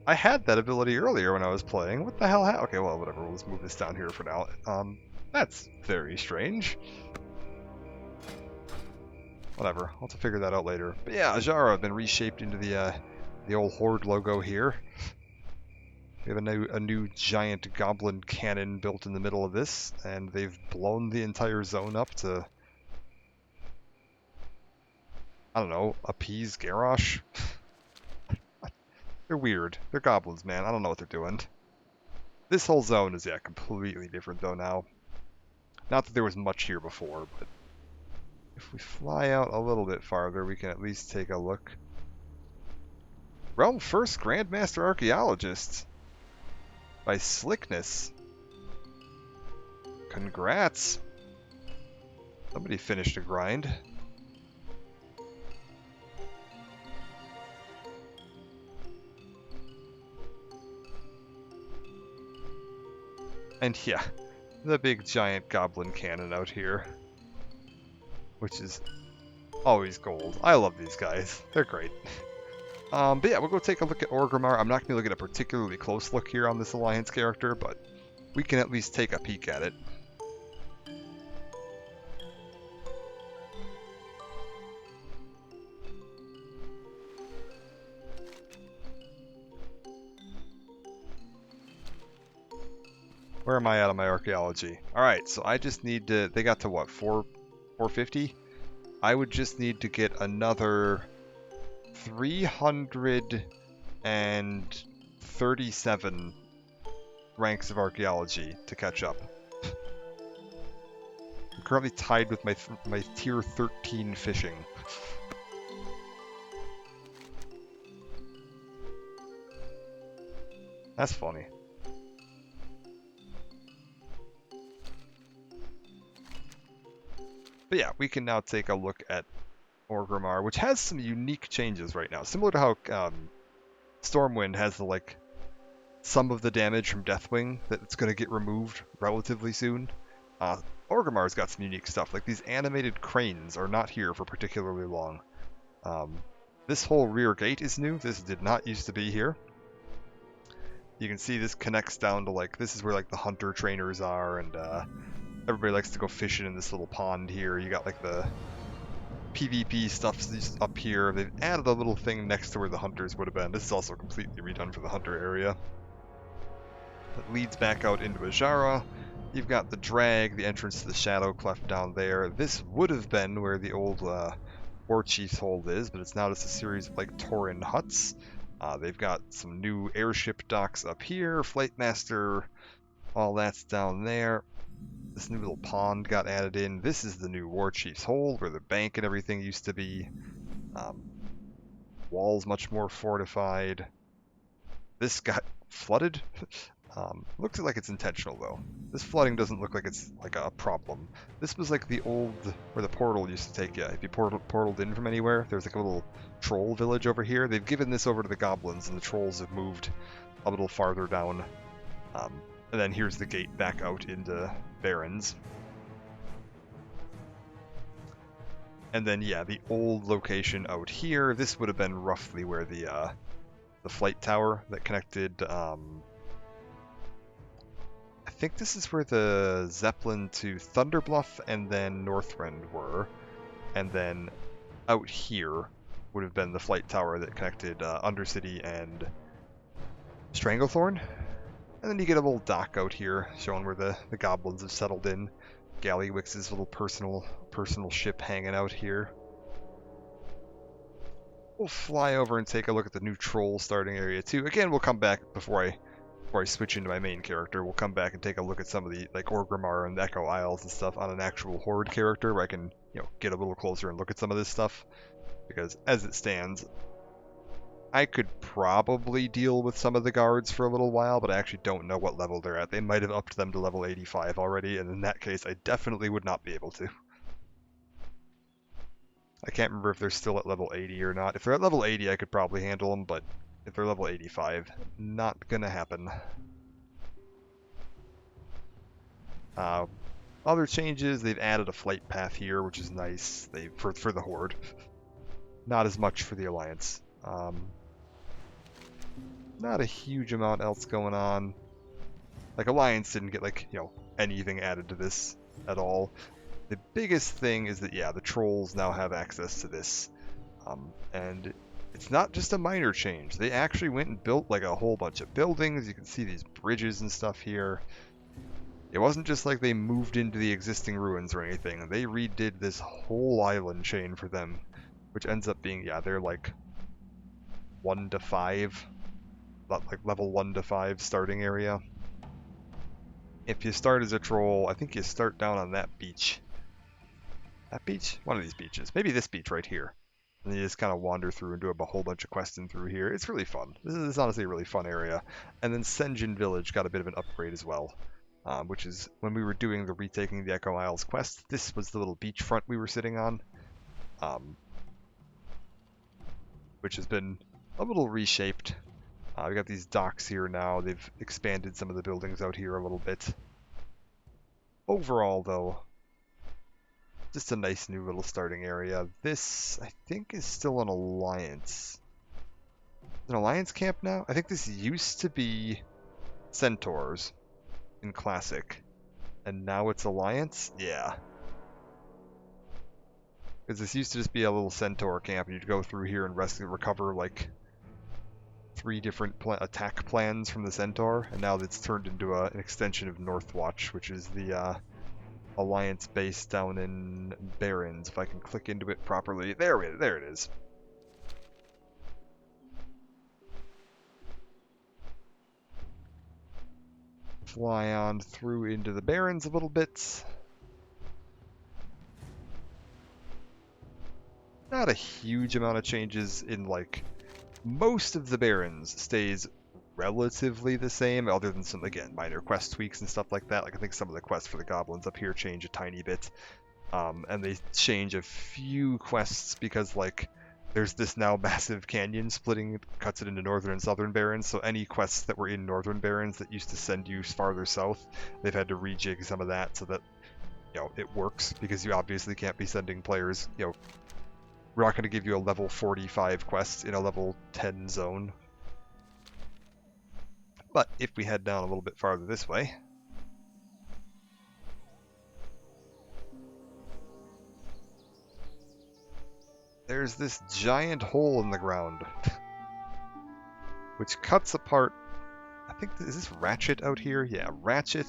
I had that ability earlier when I was playing. What the hell okay, well, whatever. We'll just move this down here for now. That's very strange. Whatever. I'll have to figure that out later. But yeah, Ajara have been reshaped into the old Horde logo here. We have a new giant goblin cannon built in the middle of this, and they've blown the entire zone up to, I don't know, appease Garrosh? They're weird. They're goblins, man. I don't know what they're doing. This whole zone is, yeah, completely different though now. Not that there was much here before, but if we fly out a little bit farther, we can at least take a look. Realm First Grandmaster Archaeologist by Slickness. Congrats. Somebody finished a grind. And yeah, the big giant goblin cannon out here, which is always gold. I love these guys. They're great. But yeah, we'll go take a look at Orgrimmar. I'm not going to look at a particularly close look here on this Alliance character, but we can at least take a peek at it. Where am I at on my archaeology? Alright, so I just need to... They got to what? 450? I would just need to get another 337 ranks of archaeology to catch up. I'm currently tied with my tier 13 fishing. That's funny. But yeah, we can now take a look at Orgrimmar, which has some unique changes right now. Similar to how Stormwind has the, like, some of the damage from Deathwing that it's going to get removed relatively soon. Orgrimmar's got some unique stuff. Like, these animated cranes are not here for particularly long. This whole rear gate is new. This did not used to be here. You can see this connects down to, like, this is where, like, the hunter trainers are, and everybody likes to go fishing in this little pond here. You got, like, the PvP stuff up here. They've added a little thing next to where the hunters would have been. This is also completely redone for the hunter area. It leads back out into Ajara. You've got the drag, the entrance to the Shadow Cleft down there. This would have been where the old War Chief's hold is, but it's now just a series of, like, Tauren huts. They've got some new airship docks up here, Flight Master, all that's down there. This new little pond got added in. This is the new War Chief's hold, where the bank and everything used to be. Walls much more fortified. This got flooded. Looks like it's intentional though. This flooding doesn't look like it's like a problem. This was like the old, where the portal used to take you. If you portaled in from anywhere, there's like a little troll village over here. They've given this over to the goblins, and the trolls have moved a little farther down. And then here's the gate back out into Barrens. And then yeah, the old location out here. This would have been roughly where the flight tower that connected. I think this is where the Zeppelin to Thunderbluff and then Northrend were. And then out here would have been the flight tower that connected Undercity and Stranglethorn. And then you get a little dock out here showing where the goblins have settled in. Gallywix's little personal ship hanging out here. We'll fly over and take a look at the new troll starting area too. Again, we'll come back before I switch into my main character. We'll come back and take a look at some of the like Orgrimmar and Echo Isles and stuff on an actual Horde character where I can, get a little closer and look at some of this stuff. Because as it stands, I could probably deal with some of the guards for a little while, but I actually don't know what level they're at. They might have upped them to level 85 already, and in that case, I definitely would not be able to. I can't remember if they're still at level 80 or not. If they're at level 80, I could probably handle them, but if they're level 85, not gonna happen. Other changes, they've added a flight path here, which is nice. For the Horde. Not as much for the Alliance. Not a huge amount else going on. Like, Alliance didn't get, anything added to this at all. The biggest thing is that, yeah, the trolls now have access to this. And it's not just a minor change. They actually went and built, a whole bunch of buildings. You can see these bridges and stuff here. It wasn't just like they moved into the existing ruins or anything. They redid this whole island chain for them. Which ends up being, yeah, they're 1 to 5. Level 1 to 5 starting area. If you start as a troll, I think you start down on that beach. That beach? One of these beaches. Maybe this beach right here. And then you just kind of wander through and do a whole bunch of questing through here. It's really fun. This is honestly a really fun area. And then Senjin Village got a bit of an upgrade as well. Which is when we were doing the Retaking the Echo Isles quest, this was the little beachfront we were sitting on. Which has been a little reshaped. We got these docks here now. They've expanded some of the buildings out here a little bit. Overall, though, just a nice new little starting area. This, I think, is still an Alliance. An Alliance camp now? I think this used to be Centaurs in Classic. And now it's Alliance? Yeah. Because this used to just be a little Centaur camp, and you'd go through here and recover, 3 different attack plans from the Centaur, and now it's turned into an extension of Northwatch, which is the Alliance base down in Barrens. If I can click into it properly. There it is. Fly on through into the Barrens a little bit. Not a huge amount of changes in, most of the Barrens stays relatively the same, other than some, again, minor quest tweaks and stuff like that. I think some of the quests for the goblins up here change a tiny bit. And they change a few quests because, there's this now massive canyon splitting, cuts it into northern and southern Barrens, so any quests that were in northern Barrens that used to send you farther south, they've had to rejig some of that so that, it works, because you obviously can't be sending players, we're not going to give you a level 45 quest in a level 10 zone. But if we head down a little bit farther this way, there's this giant hole in the ground, which cuts apart, I think, is this Ratchet out here? Yeah, Ratchet.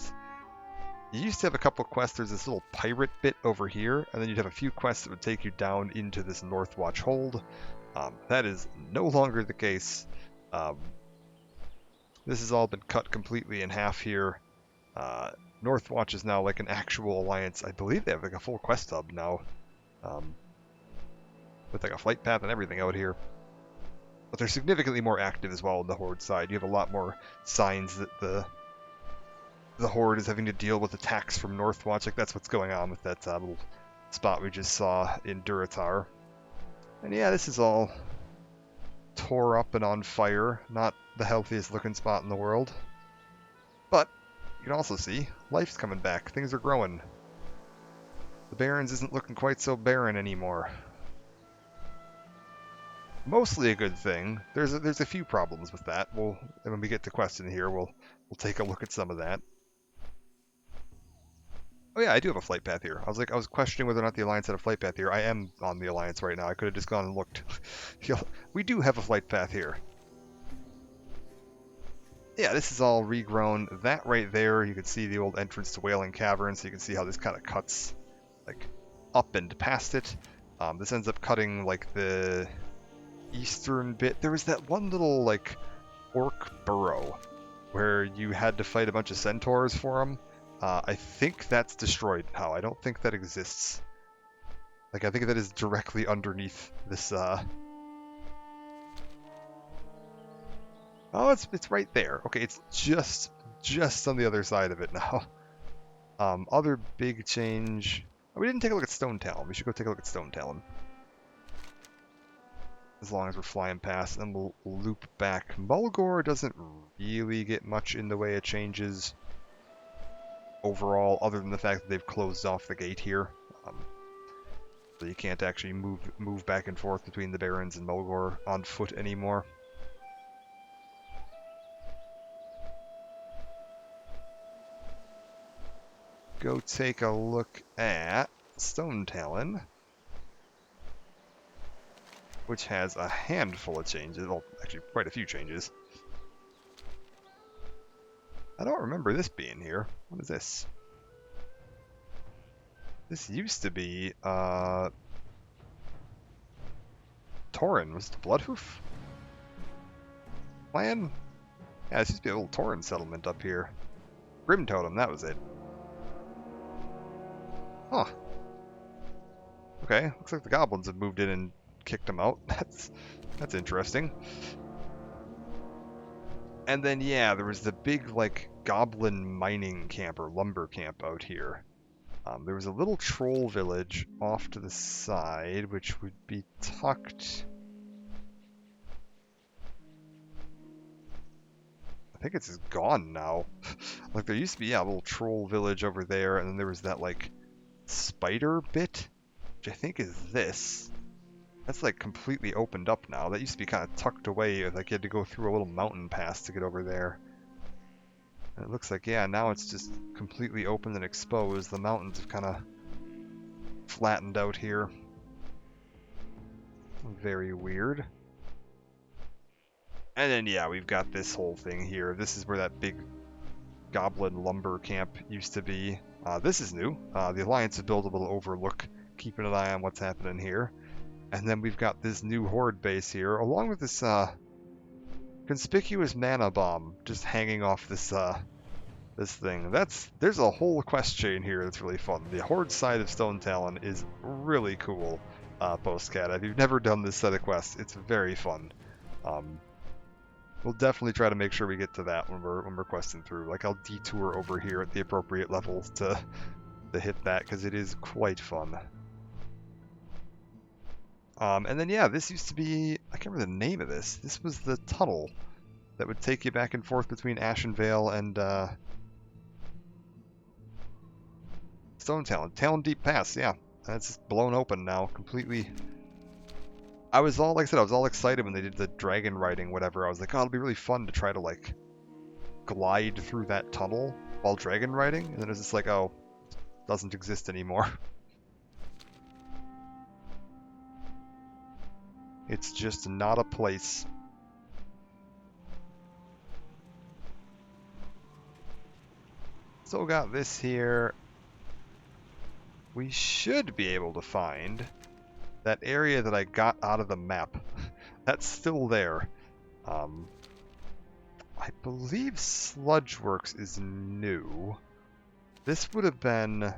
You used to have a couple quests. There's this little pirate bit over here, and then you'd have a few quests that would take you down into this Northwatch hold. That is no longer the case. This has all been cut completely in half here. Northwatch is now an actual Alliance. I believe they have a full quest hub now. With a flight path and everything out here. But they're significantly more active as well on the Horde side. You have a lot more signs that the the Horde is having to deal with attacks from Northwatch. Like, that's what's going on with that little spot we just saw in Durotar. And yeah, this is all tore up and on fire. Not the healthiest looking spot in the world. But you can also see life's coming back. Things are growing. The Barrens isn't looking quite so barren anymore. Mostly a good thing. There's a few problems with that. And when we get to question here, we'll take a look at some of that. Oh yeah, I do have a flight path here. I was questioning whether or not the Alliance had a flight path here. I am on the Alliance right now. I could have just gone and looked. We do have a flight path here. Yeah, this is all regrown. That right there, you can see the old entrance to Wailing Cavern, so you can see how this kind of cuts like up and past it. This ends up cutting like the eastern bit. There was that one little like orc burrow where you had to fight a bunch of centaurs for them. I think that's destroyed now. I don't think that exists. Like, I think that is directly underneath this, Oh, it's right there. Okay, it's just on the other side of it now. Other big change... Oh, we didn't take a look at Stone Talon. We should go take a look at Stone Talon. As long as we're flying past, and then we'll loop back. Mulgore doesn't really get much in the way of changes overall, other than the fact that they've closed off the gate here. So you can't actually move back and forth between the Barrens and Mulgore on foot anymore. Go take a look at Stone Talon, which has a handful of changes. Well, actually, quite a few changes. I don't remember this being here. What is this? This used to be, Tauren. Was it the Bloodhoof clan? Yeah, this used to be a little Tauren settlement up here. Grim Totem, that was it. Huh. Okay, looks like the goblins have moved in and kicked them out. That's interesting. And then, yeah, there was the big, like, goblin mining camp or lumber camp out here. There was a little troll village off to the side, which would be tucked... I think it's just gone now. Like, there used to be, yeah, a little troll village over there, and then there was that, like, spider bit, which I think is this. That's, like, completely opened up now. That used to be kind of tucked away, like you had to go through a little mountain pass to get over there. And it looks like, yeah, now it's just completely open and exposed. The mountains have kind of flattened out here. Very weird. And then, yeah, we've got this whole thing here. This is where that big goblin lumber camp used to be. This is new. The Alliance has built a little overlook, keeping an eye on what's happening here. And then we've got this new Horde base here, along with this conspicuous mana bomb just hanging off this this thing. There's a whole quest chain here that's really fun. The Horde side of Stone Talon is really cool. Postcat. If you've never done this set of quests, it's very fun. We'll definitely try to make sure we get to that when we're questing through. Like, I'll detour over here at the appropriate levels to hit that, because it is quite fun. And then, yeah, this used to be... I can't remember the name of this. This was the tunnel that would take you back and forth between Ashenvale and Stone Talon. Talon Deep Pass, yeah. That's just blown open now, completely. I was all, like I said, I was all excited when they did the dragon riding, whatever. I was like, oh, it'll be really fun to try to, like, glide through that tunnel while dragon riding. And then it was just like, oh, it doesn't exist anymore. It's just not a place. So got this here. We should be able to find that area that I got out of the map. That's still there. I believe Sludgeworks is new. This would have been,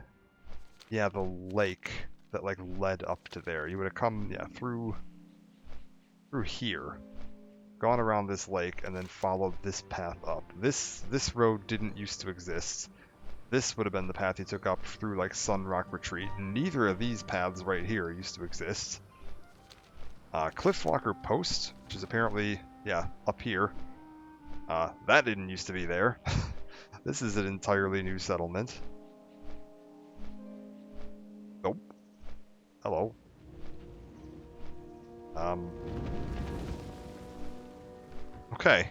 yeah, the lake that like led up to there. You would have come, yeah, through here. gone around this lake, and then followed this path up. This road didn't used to exist. This would have been the path he took up through like Sunrock Retreat. Neither of these paths right here used to exist. Cliffwalker Post, which is apparently, yeah, up here. That didn't used to be there. This is an entirely new settlement. Nope. Hello. Okay.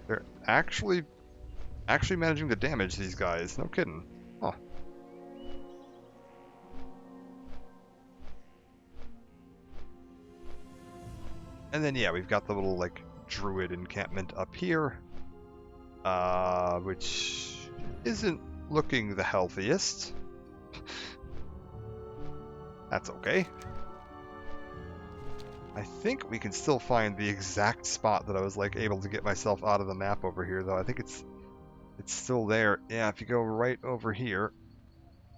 They're actually managing to damage these guys. No kidding. Huh. And then, yeah, we've got the little, like, druid encampment up here. Which isn't looking the healthiest. That's okay. I think we can still find the exact spot that I was, like, able to get myself out of the map over here, though. I think it's still there. Yeah, if you go right over here,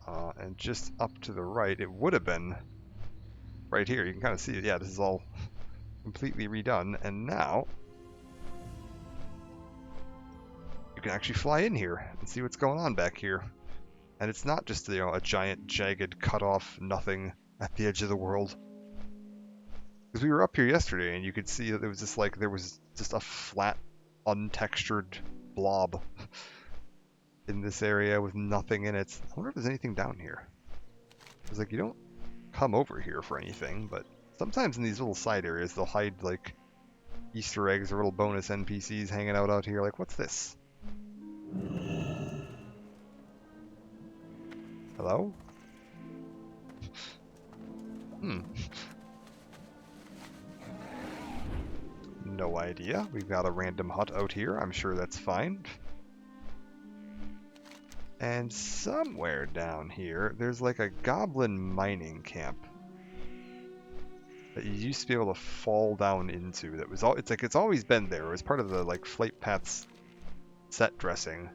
and just up to the right, it would have been right here. You can kind of see it. Yeah, this is all completely redone, and now you can actually fly in here and see what's going on back here. And it's not just, you know, a giant, jagged, cut-off nothing at the edge of the world. Because we were up here yesterday, and you could see that there was just like, there was just a flat, untextured blob in this area with nothing in it. I wonder if there's anything down here. It's like, you don't come over here for anything, but sometimes in these little side areas, they'll hide, like, Easter eggs or little bonus NPCs hanging out here. Like, what's this? Hello? No idea. We've got a random hut out here. I'm sure that's fine. And somewhere down here, there's like a goblin mining camp that you used to be able to fall down into. That was all. It's like it's always been there. It was part of the like Flight Paths set dressing.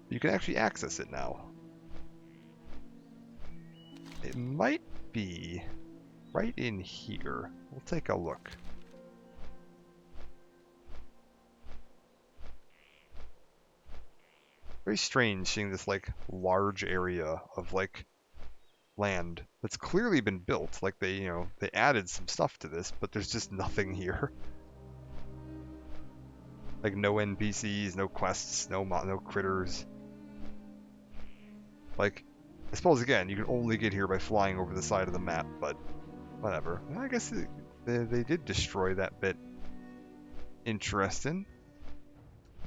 You can actually access it now. It might be right in here. We'll take a look. Very strange seeing this like large area of like land that's clearly been built. Like they, you know, they added some stuff to this, but there's just nothing here. Like no NPCs, no quests, no critters. Like, I suppose again, you can only get here by flying over the side of the map, but whatever. I guess they did destroy that bit. Interesting.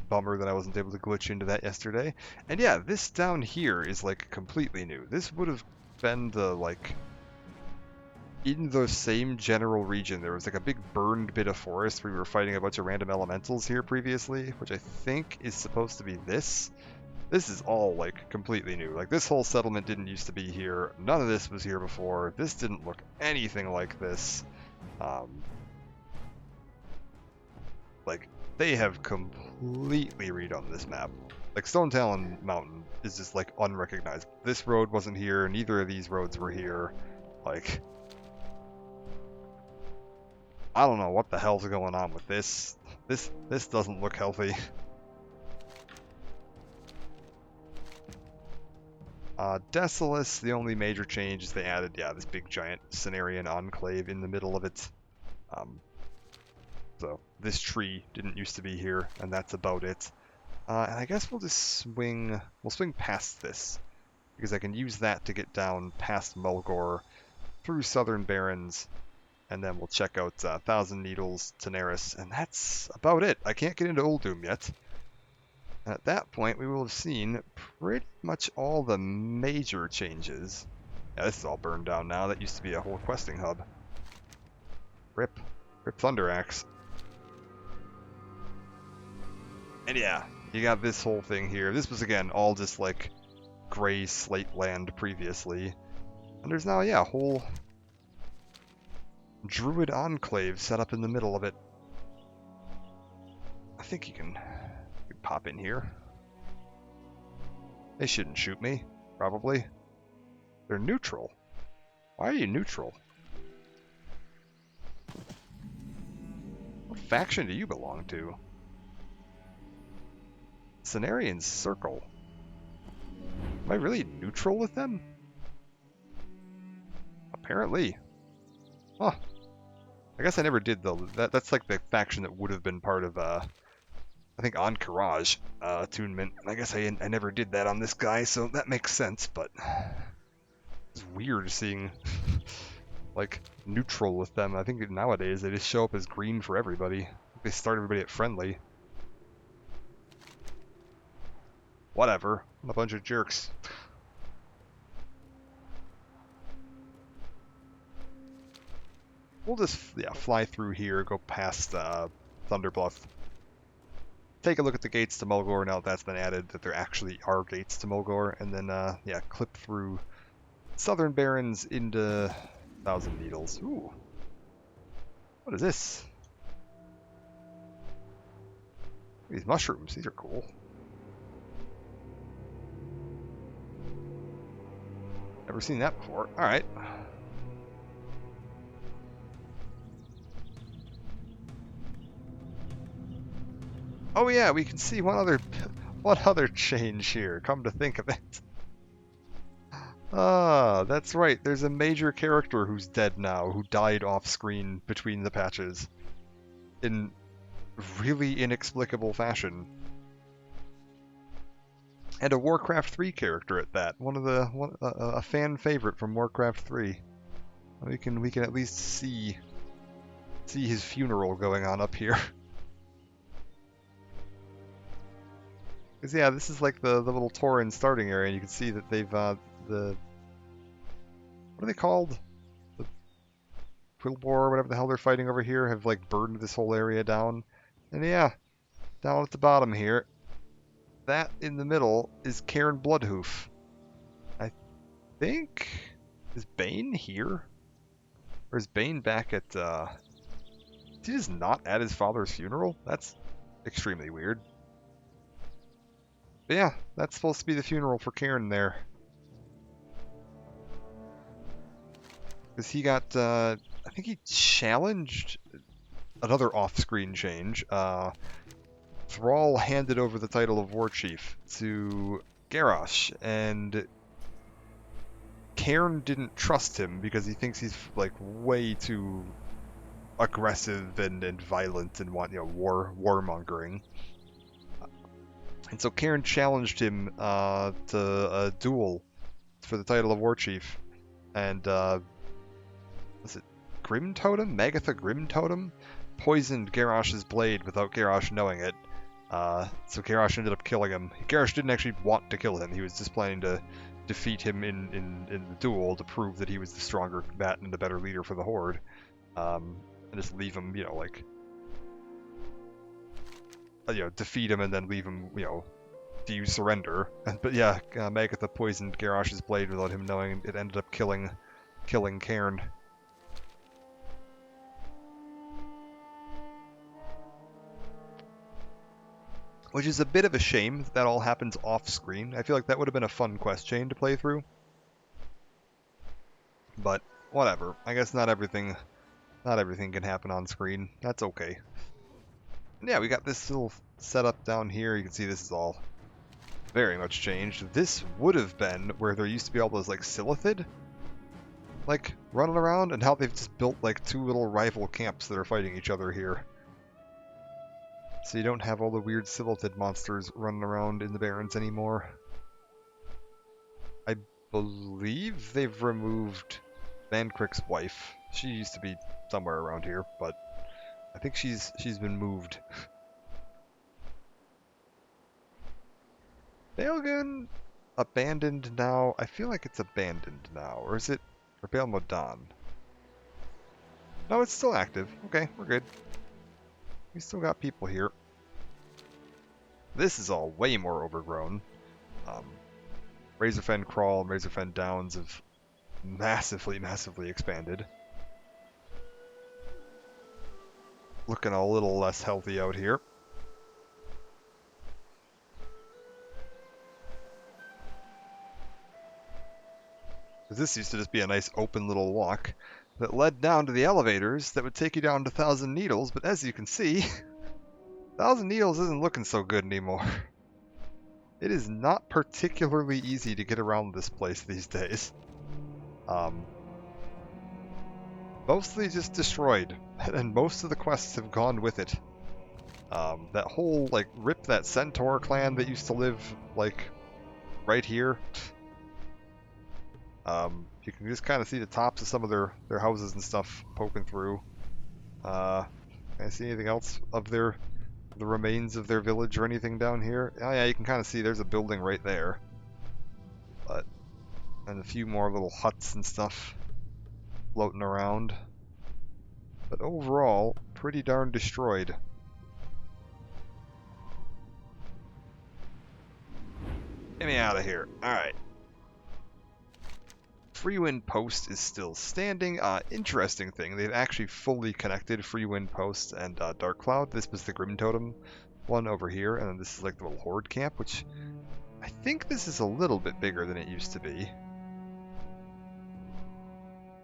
Bummer that I wasn't able to glitch into that yesterday. And yeah, this down here is like completely new. This would have been the like in the same general region. There was like a big burned bit of forest where we were fighting a bunch of random elementals here previously, which I think is supposed to be this. This is all like completely new. Like this whole settlement didn't used to be here. None of this was here before. This didn't look anything like this. Like they have completely redone this map. Like Stone Talon Mountain is just like unrecognizable. This road wasn't here, neither of these roads were here. Like, I don't know what the hell's going on with this. This doesn't look healthy. Desolus, the only major change is they added, yeah, this big giant Cenarian enclave in the middle of it. So this tree didn't used to be here, and that's about it. And I guess we'll just we'll swing past this, because I can use that to get down past Mulgore, through Southern Barrens, and then we'll check out Thousand Needles, Tenaris, and that's about it. I can't get into Uldum yet. And at that point, we will have seen pretty much all the major changes. Yeah, this is all burned down now. That used to be a whole questing hub. Rip Thunder Axe. And yeah, you got this whole thing here. This was, again, all just, like, gray slate land previously. And there's now, yeah, a whole druid enclave set up in the middle of it. I think you can pop in here. They shouldn't shoot me, probably. They're neutral. Why are you neutral? faction do you belong to? Cenarian's Circle. Am I really neutral with them? Apparently. Huh. I guess I never did though. That's like the faction that would have been part of I think Encourage attunement. And I guess I never did that on this guy, so that makes sense, but it's weird seeing like neutral with them. I think nowadays they just show up as green for everybody. They start everybody at friendly. Whatever. I'm a bunch of jerks. We'll just fly through here, go past Thunderbluff. Take a look at the gates to Mulgore now that that's been added, that there actually are gates to Mulgore, and then clip through Southern Barrens into Thousand Needles. Ooh. What is this? These mushrooms, these are cool. Never seen that before. Alright. Oh yeah, we can see one other change here, come to think of it. Ah, that's right, there's a major character who's dead now, who died off-screen between the patches. In really inexplicable fashion. And a Warcraft 3 character at that. A fan favorite from Warcraft 3. We can at least see his funeral going on up here. Because yeah, this is like the little Tauren starting area, and you can see that they've what are they called? The Quillbor or whatever the hell they're fighting over here have like burned this whole area down. And yeah, down at the bottom here, that in the middle is Cairn Bloodhoof. I think, is Bane here? Or is Bane back at is he just not at his father's funeral? That's extremely weird. But yeah, that's supposed to be the funeral for Cairn there. Because he got, I think he challenged another off-screen change. Thrall handed over the title of War Chief to Garrosh, and Cairn didn't trust him because he thinks he's like way too aggressive and violent and warmongering. And so Cairn challenged him to a duel for the title of War Chief. And, was it Grim Totem? Magatha Grim Totem? Poisoned Garrosh's blade without Garrosh knowing it. So Garrosh ended up killing him. Garrosh didn't actually want to kill him. He was just planning to defeat him in the duel to prove that he was the stronger combatant and the better leader for the Horde. And just leave him, defeat him and then leave him, do you surrender? But yeah, Magatha poisoned Garrosh's blade without him knowing. It ended up killing Cairn. Which is a bit of a shame that all happens off screen. I feel like that would have been a fun quest chain to play through. But whatever. I guess not everything can happen on screen. That's okay. And yeah, we got this little setup down here. You can see this is all very much changed. This would have been where there used to be all those like Silithid like running around, and how they've just built like two little rival camps that are fighting each other here. So you don't have all the weird Silithid monsters running around in the Barrens anymore. I believe they've removed Mancrick's wife. She used to be somewhere around here, but I think she's been moved. Baelgun abandoned now. I feel like it's abandoned now, or is it? Or Baal Modan? No, it's still active. Okay, we're good. We still got people here. This is all way more overgrown. Razorfen Crawl and Razorfen Downs have massively expanded. Looking a little less healthy out here. This used to just be a nice open little walk. that led down to the elevators that would take you down to Thousand Needles, but as you can see, Thousand Needles isn't looking so good anymore. It is not particularly easy to get around this place these days. Mostly just destroyed, and most of the quests have gone with it. That whole, like, rip that centaur clan that used to live, like, right here. You can just kind of see the tops of some of their houses and stuff poking through. Can I see anything else of the remains of their village or anything down here? Oh yeah, you can kind of see there's a building right there. And a few more little huts and stuff floating around. But overall, pretty darn destroyed. Get me out of here. Alright. Freewind Post is still standing. Interesting thing, they've actually fully connected Freewind Post and Dark Cloud. This was the Grim Totem one over here, and then this is like the little Horde camp, which I think this is a little bit bigger than it used to be.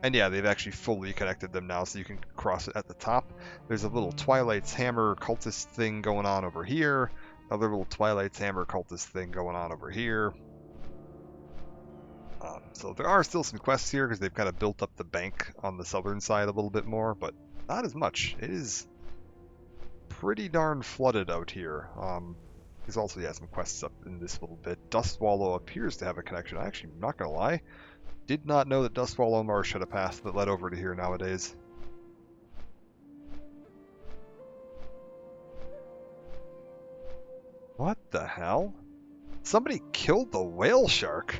And yeah, they've actually fully connected them now, so you can cross it at the top. There's a little Twilight's Hammer cultist thing going on over here. Another little Twilight's Hammer cultist thing going on over here. So there are still some quests here because they've kind of built up the bank on the southern side a little bit more, but not as much. It is pretty darn flooded out here. There's also, yeah, some quests up in this little bit. Dustwallow appears to have a connection. I actually, am not going to lie, did not know that Dustwallow Marsh had a path that led over to here nowadays. What the hell? Somebody killed the whale shark.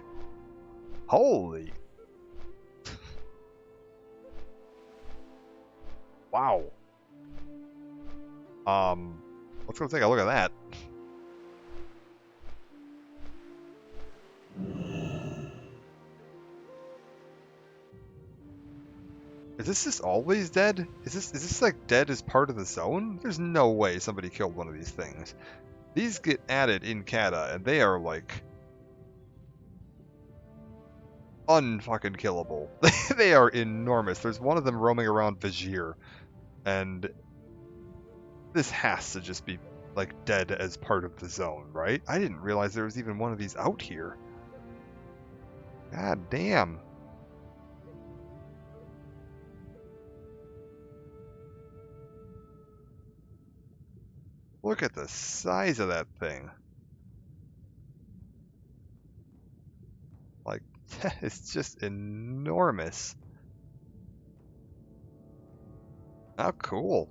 Holy. Wow. Let's go take a look at that. Is this just always dead? Is this like dead as part of the zone? There's no way somebody killed one of these things. These get added in Cata, and they are like unfucking killable. They are enormous. There's one of them roaming around Vajir, and this has to just be like dead as part of the zone, right? I didn't realize there was even one of these out here. God damn. Look at the size of that thing. Like, it's just enormous. How cool.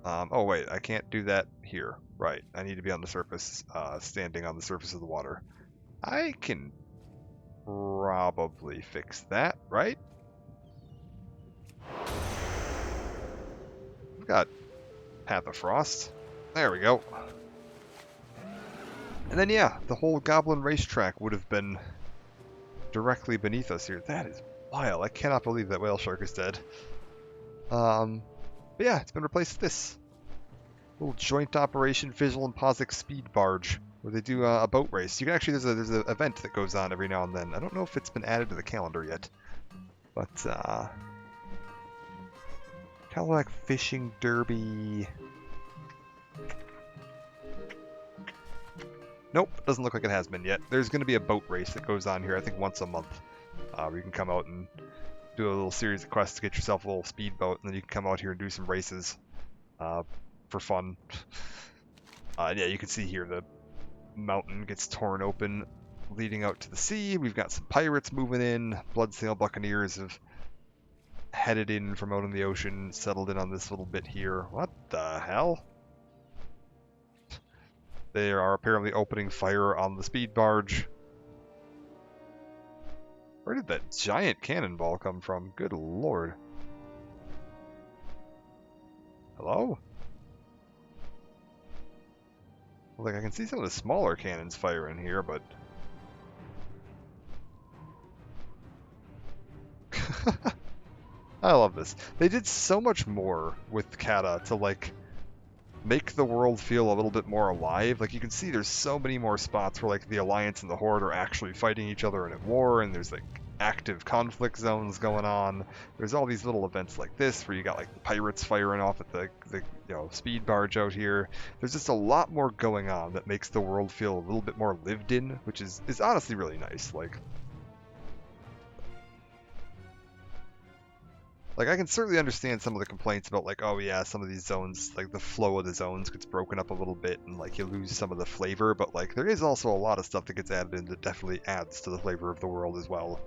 Oh wait, I can't do that here. Right, I need to be on the surface, standing on the surface of the water. I can probably fix that, right? We've got Path of Frost. There we go. And then yeah, the whole Goblin racetrack would have been directly beneath us here. That is wild. I cannot believe that whale shark is dead. But yeah, it's been replaced with this little joint operation Visual and Posic speed barge where they do a boat race. You can actually there's an event that goes on every now and then. I don't know if it's been added to the calendar yet, but Cadillac Fishing Derby. Nope, doesn't look like it has been yet. There's going to be a boat race that goes on here, I think once a month, where you can come out and do a little series of quests to get yourself a little speedboat, and then you can come out here and do some races for fun. Yeah, you can see here the mountain gets torn open, leading out to the sea. We've got some pirates moving in. Bloodsail Buccaneers have headed in from out in the ocean, settled in on this little bit here. What the hell? They are apparently opening fire on the speed barge. Where did that giant cannonball come from? Good lord. Hello? Like, I can see some of the smaller cannons firing here, but... I love this. They did so much more with Cata to, like, make the world feel a little bit more alive. Like, you can see there's so many more spots where, like, the Alliance and the Horde are actually fighting each other and at war, and there's, like, active conflict zones going on. There's all these little events like this where you got like the pirates firing off at the speed barge out here. There's just a lot more going on that makes the world feel a little bit more lived in, which is honestly really nice. Like I can certainly understand some of the complaints about like, oh yeah, some of these zones, like the flow of the zones gets broken up a little bit and like you lose some of the flavor, but like there is also a lot of stuff that gets added in that definitely adds to the flavor of the world as well.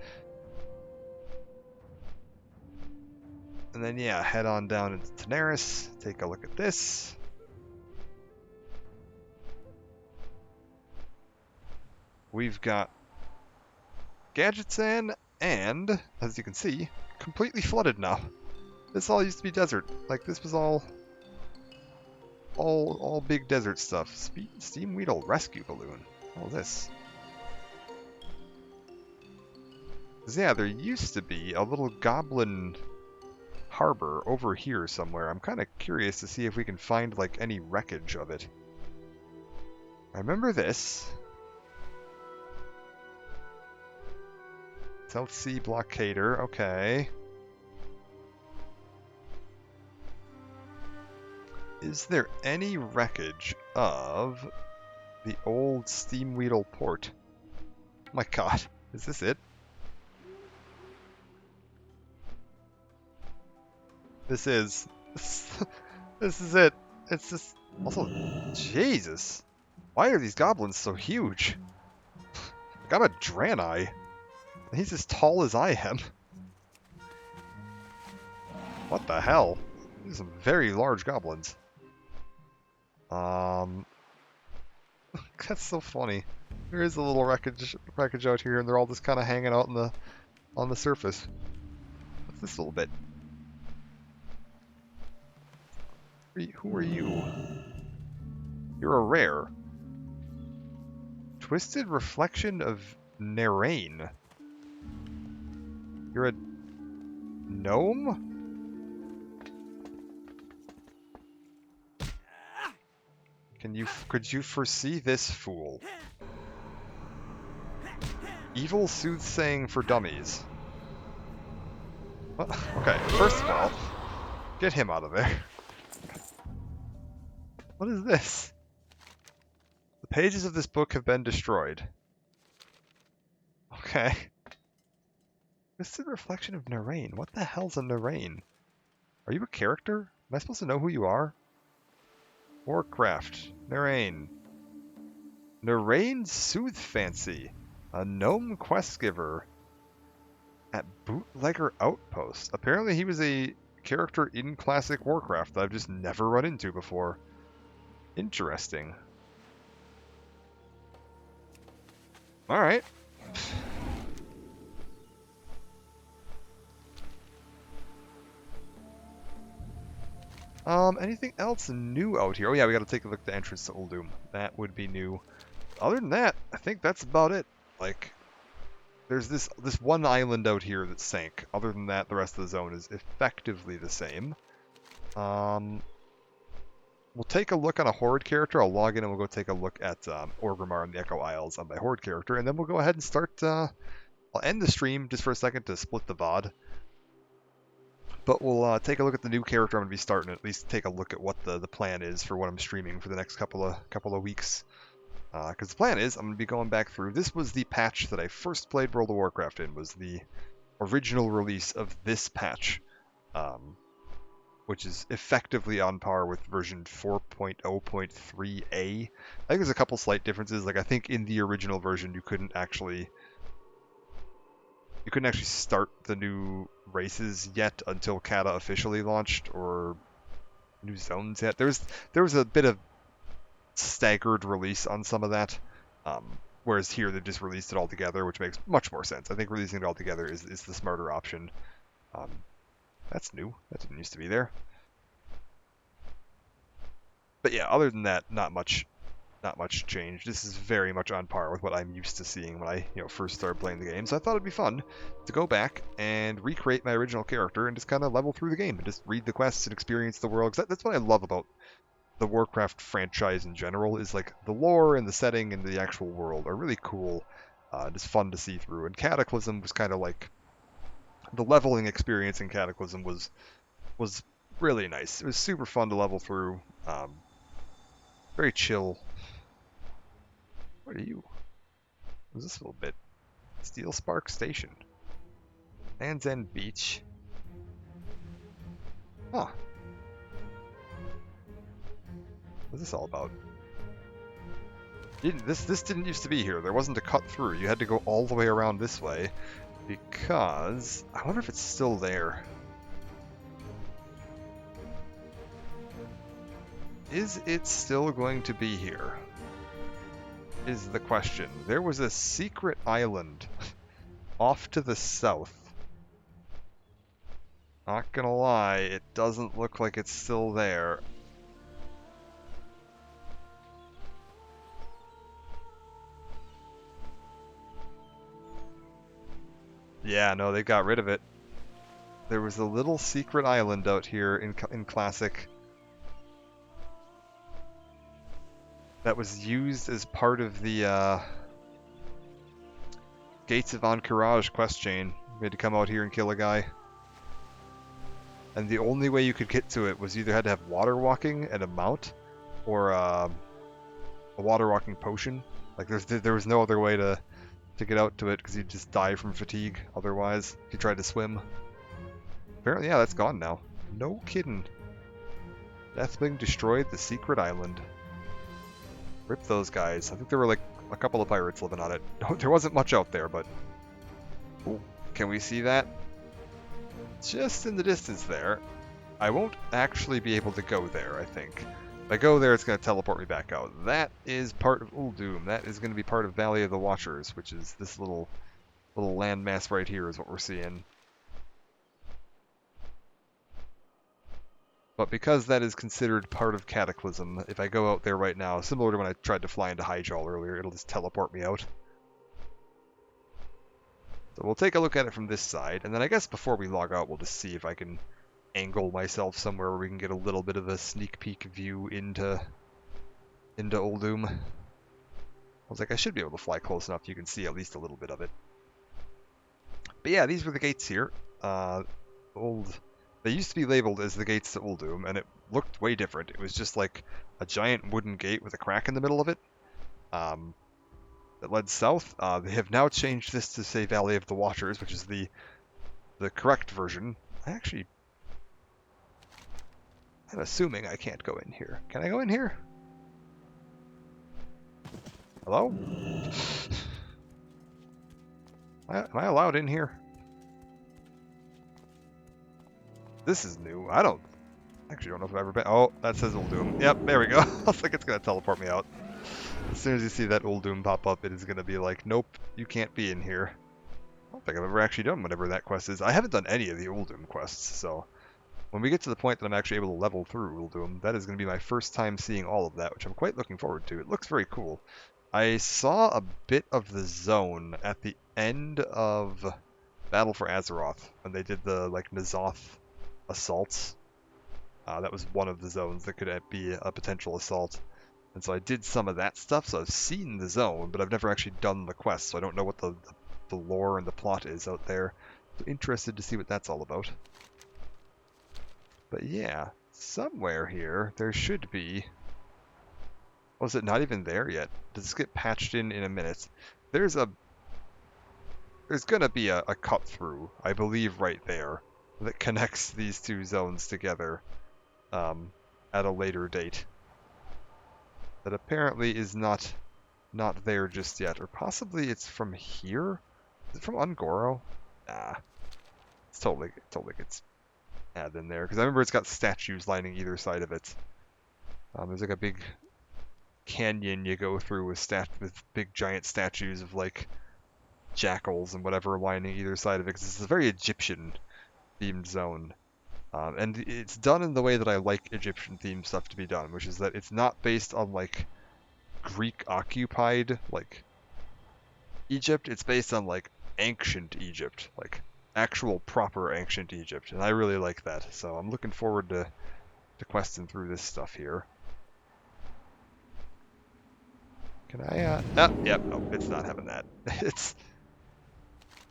And then yeah, head on down into Daenerys, take a look at this. We've got Gadgetzan and, as you can see, completely flooded now. This all used to be desert. Like this was all big desert stuff. Steam Weedle rescue balloon. All this. 'Cause yeah, there used to be a little goblin harbor over here somewhere. I'm kind of curious to see if we can find like any wreckage of it. I remember this. South Sea Blockader, okay. Is there any wreckage of the old Steamweedle port? Oh my god, is this it? This is. This is it. It's just. Also, Jesus. Why are these goblins so huge? Like, I'm a Draenei. And he's as tall as I am. What the hell? These are some very large goblins. That's so funny. There is a little wreckage out here, and they're all just kind of hanging out on the surface. What's this little bit? Who are you? You're a rare. Twisted Reflection of Nerain. You're a gnome? Could you foresee this fool? Evil soothsaying for dummies. Well, okay, first of all, get him out of there. What is this? The pages of this book have been destroyed. Okay. This is a reflection of Nerain. What the hell's a Nerain? Are you a character? Am I supposed to know who you are? Warcraft. Nerain. Nerain Soothfancy. A gnome quest giver at Bootlegger Outpost. Apparently he was a character in classic Warcraft that I've just never run into before. Interesting. Alright. Anything else new out here? Oh yeah, we gotta take a look at the entrance to Uldum. That would be new. Other than that, I think that's about it. Like, there's this one island out here that sank. Other than that, the rest of the zone is effectively the same. We'll take a look on a Horde character. I'll log in and we'll go take a look at Orgrimmar and the Echo Isles on my Horde character, and then we'll go ahead and start. I'll end the stream just for a second to split the VOD. But we'll take a look at the new character I'm going to be starting, at least take a look at what the plan is for what I'm streaming for the next couple of weeks. Because the plan is, I'm going to be going back through. This was the patch that I first played World of Warcraft in, was the original release of this patch. Which is effectively on par with version 4.0.3a. I think there's a couple slight differences. Like, I think in the original version you couldn't actually start the new races yet until Cata officially launched, or new zones yet. There was a bit of staggered release on some of that, whereas here they just released it all together, which makes much more sense. I think releasing it all together is the smarter option. That's new. That didn't used to be there. But yeah, other than that, not much change. This is very much on par with what I'm used to seeing when I first started playing the game. So I thought it'd be fun to go back and recreate my original character and just kind of level through the game and just read the quests and experience the world. 'Cause that's what I love about the Warcraft franchise in general, is like the lore and the setting and the actual world are really cool. Just fun to see through. And Cataclysm was kind of like the leveling experience in Cataclysm was really nice. It was super fun to level through. Very chill. What are you? What is this little bit? Steel Spark Station. Land's End Beach. Huh. What's this all about? This didn't used to be here. There wasn't a cut through. You had to go all the way around this way because I wonder if it's still there. Is it still going to be here? Is the question. There was a secret island off to the south. Not gonna lie, it doesn't look like it's still there. Yeah, no, they got rid of it. There was a little secret island out here in Classic that was used as part of the Gates of Encourage quest chain. You had to come out here and kill a guy. And the only way you could get to it was you either had to have water walking and a mount, or a water walking potion. Like there was no other way to get out to it because you'd just die from fatigue otherwise if you tried to swim. Apparently, yeah, that's gone now. No kidding. Deathwing destroyed the secret island. Rip those guys. I think there were like a couple of pirates living on it. There wasn't much out there, but... Ooh, can we see that? Just in the distance there. I won't actually be able to go there, I think. If I go there, it's going to teleport me back out. That is part of Uldum. That is going to be part of Valley of the Watchers, which is this little landmass right here is what we're seeing. But because that is considered part of Cataclysm, if I go out there right now, similar to when I tried to fly into Hyjal earlier, it'll just teleport me out. So we'll take a look at it from this side, and then I guess before we log out, we'll just see if I can angle myself somewhere where we can get a little bit of a sneak peek view into Uldum. I was like, I should be able to fly close enough you can see at least a little bit of it. But yeah, these were the gates here. They used to be labeled as the gates to Uldum, and it looked way different. It was just like a giant wooden gate with a crack in the middle of it that led south. They have now changed this to say Valley of the Watchers, which is the correct version. I'm assuming I can't go in here. Can I go in here? Hello? Am I allowed in here? This is new. I don't know if I've ever been. Oh, that says Uldum. Yep, there we go. I was like, it's going to teleport me out. As soon as you see that Uldum pop up, it is going to be like, nope, you can't be in here. I don't think I've ever actually done whatever that quest is. I haven't done any of the Uldum quests, so when we get to the point that I'm actually able to level through Uldum, that is going to be my first time seeing all of that, which I'm quite looking forward to. It looks very cool. I saw a bit of the zone at the end of Battle for Azeroth when they did the like N'Zoth assaults. That was one of the zones that could be a potential assault. And so I did some of that stuff, so I've seen the zone, but I've never actually done the quest, so I don't know what the lore and the plot is out there. So interested to see what that's all about. But yeah, somewhere here, there should be... Oh, is it not even there yet? Does this get patched in a minute? There's gonna be a cut through, I believe right there, that connects these two zones together at a later date. That apparently is not there just yet. Or possibly it's from here? Is it from Ungoro? Nah. It's totally gets added in there. Because I remember it's got statues lining either side of it. There's like a big canyon you go through with big giant statues of like jackals and whatever lining either side of it. Because it's a very Egyptian themed zone. And it's done in the way that I like Egyptian themed stuff to be done, which is that it's not based on like Greek occupied like Egypt. It's based on like ancient Egypt, like actual proper ancient Egypt, and I really like that. So I'm looking forward to questing through this stuff here. Can I, oh, yep, no, it's not having that. It's,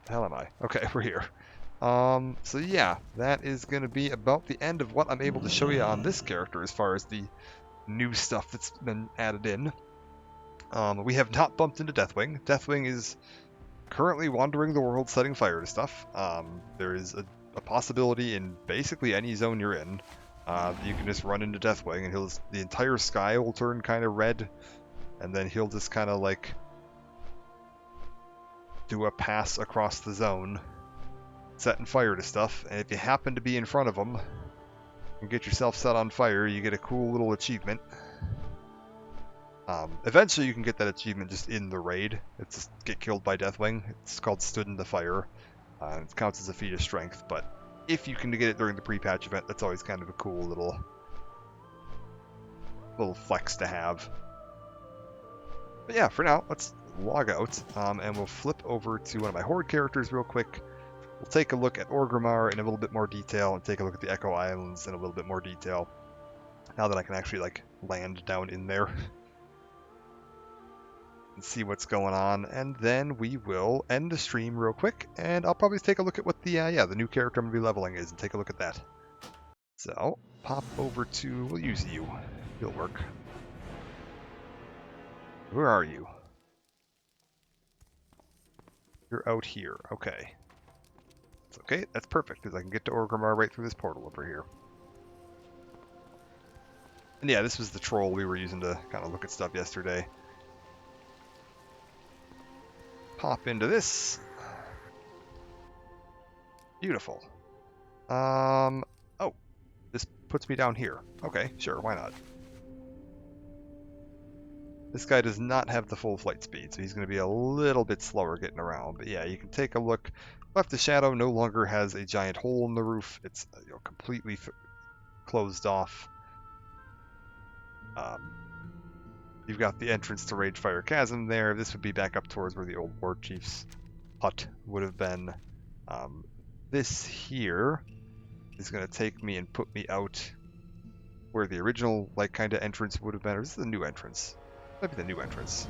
the hell am I? Okay, we're here. So yeah, that is going to be about the end of what I'm able to show you on this character as far as the new stuff that's been added in. We have not bumped into Deathwing. Deathwing is currently wandering the world setting fire to stuff. There is a possibility in basically any zone you're in. You can just run into Deathwing and the entire sky will turn kind of red, and then he'll just kind of like do a pass across the zone, setting fire to stuff, and if you happen to be in front of him and get yourself set on fire, you get a cool little achievement. Eventually you can get that achievement just in the raid. It's just get killed by Deathwing. It's called Stood in the Fire. It counts as a feat of strength, but if you can get it during the pre-patch event, that's always kind of a cool little flex to have. But yeah, for now, let's log out, and we'll flip over to one of my Horde characters real quick. We'll take a look at Orgrimmar in a little bit more detail, and take a look at the Echo Islands in a little bit more detail, now that I can actually like land down in there and see what's going on. And then we will end the stream real quick, and I'll probably take a look at what the new character I'm going to be leveling is, and take a look at that. So, pop over to, we'll use you. It'll work. Where are you? You're out here. Okay. It's okay. That's perfect, because I can get to Orgrimmar right through this portal over here. And yeah, this was the troll we were using to kind of look at stuff yesterday. Pop into this. Beautiful. Oh, this puts me down here. Okay, sure, why not? This guy does not have the full flight speed, so he's going to be a little bit slower getting around. But yeah, you can take a look. Left of Shadow no longer has a giant hole in the roof. It's completely closed off. You've got the entrance to Ragefire Chasm there. This would be back up towards where the old War Chief's hut would have been. This here is going to take me and put me out where the original kind of entrance would have been. Or this is the new entrance. Might be the new entrance.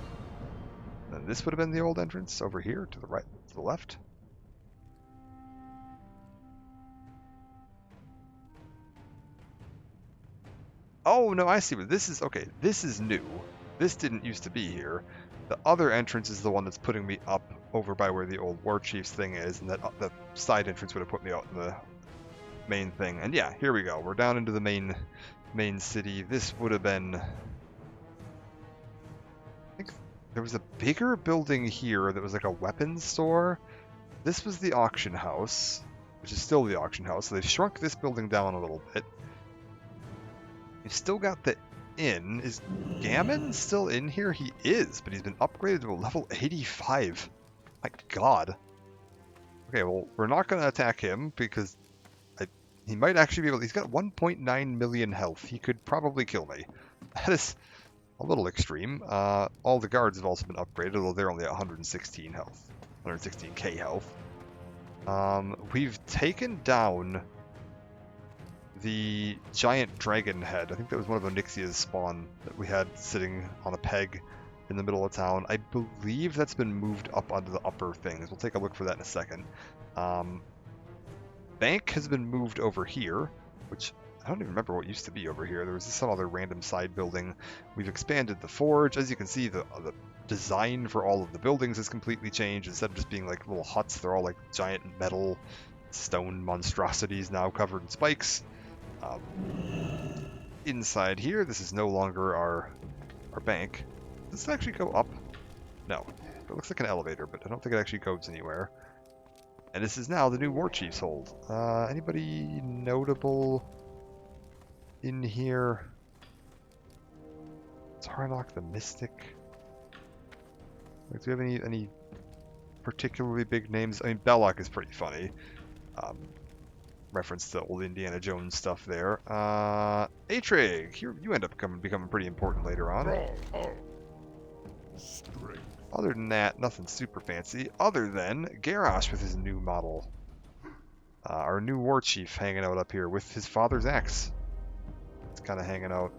Then this would have been the old entrance over here to the right, to the left. Oh no, I see what this is. Okay, this is new. This didn't used to be here. The other entrance is the one that's putting me up over by where the old War Chief's thing is, and that the side entrance would have put me out in the main thing. And yeah, here we go. We're down into the main city. This would have been, I think there was a bigger building here that was like a weapons store. This was the auction house, which is still the auction house. So they've shrunk this building down a little bit. You've still got the inn. Is Gammon still in here? He is, but he's been upgraded to a level 85. My god. Okay, well, we're not going to attack him because he might actually be able. He's got 1.9 million health. He could probably kill me. That is a little extreme. All the guards have also been upgraded, although they're only at 116 health. 116k health. We've taken down the giant dragon head. I think that was one of Onyxia's spawn that we had sitting on a peg in the middle of town. I believe that's been moved up onto the upper things. We'll take a look for that in a second. Bank has been moved over here, which I don't even remember what used to be over here. There was some other random side building. We've expanded the forge. As you can see, the design for all of the buildings has completely changed. Instead of just being like little huts, they're all like giant metal stone monstrosities now covered in spikes. Inside here, this is no longer our bank. Does this actually go up? No. It looks like an elevator, but I don't think it actually goes anywhere. And this is now the new War Chief's hold. Anybody notable in here? Tarnok the Mystic. Like, do we have any particularly big names? I mean, Belloc is pretty funny. Reference to old Indiana Jones stuff there. Atrig, you end up becoming pretty important later on. Other than that, nothing super fancy. Other than Garrosh with his new model. Our new War Chief hanging out up here with his father's axe. It's kind of hanging out.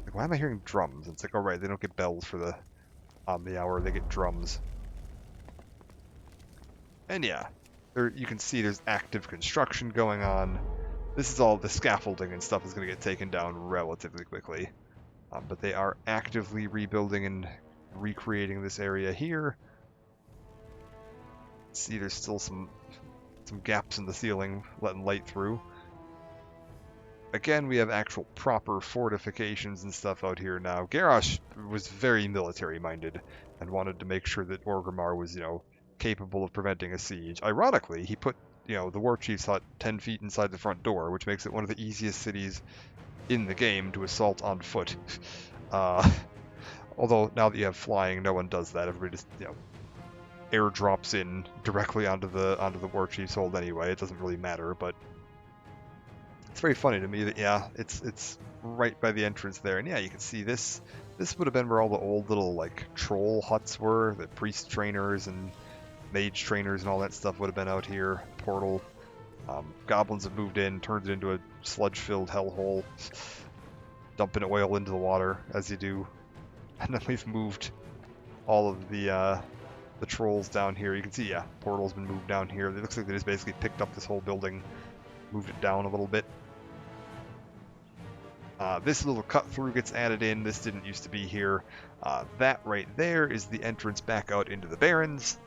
Like, why am I hearing drums? It's like, oh right, they don't get bells for the on the hour, they get drums. And yeah, there you can see there's active construction going on. This is all the scaffolding and stuff is going to get taken down relatively quickly. But they are actively rebuilding and recreating this area here. See, there's still some gaps in the ceiling letting light through. Again, we have actual proper fortifications and stuff out here now. Garrosh was very military-minded and wanted to make sure that Orgrimmar was, capable of preventing a siege. Ironically, he put, the War Chief's hut 10 feet inside the front door, which makes it one of the easiest cities in the game to assault on foot. Although, now that you have flying, no one does that. Everybody just, airdrops in directly onto the War Chief's hold anyway. It doesn't really matter, but it's very funny to me that, yeah, it's right by the entrance there. And yeah, you can see this would have been where all the old little, like, troll huts were. The priest trainers and mage trainers and all that stuff would have been out here. Portal. Goblins have moved in, turned it into a sludge-filled hellhole. Dumping oil into the water, as you do. And then we've moved all of the trolls down here. You can see, yeah, portal's been moved down here. It looks like they just basically picked up this whole building, moved it down a little bit. This little cut-through gets added in. This didn't used to be here. That right there is the entrance back out into the Barrens.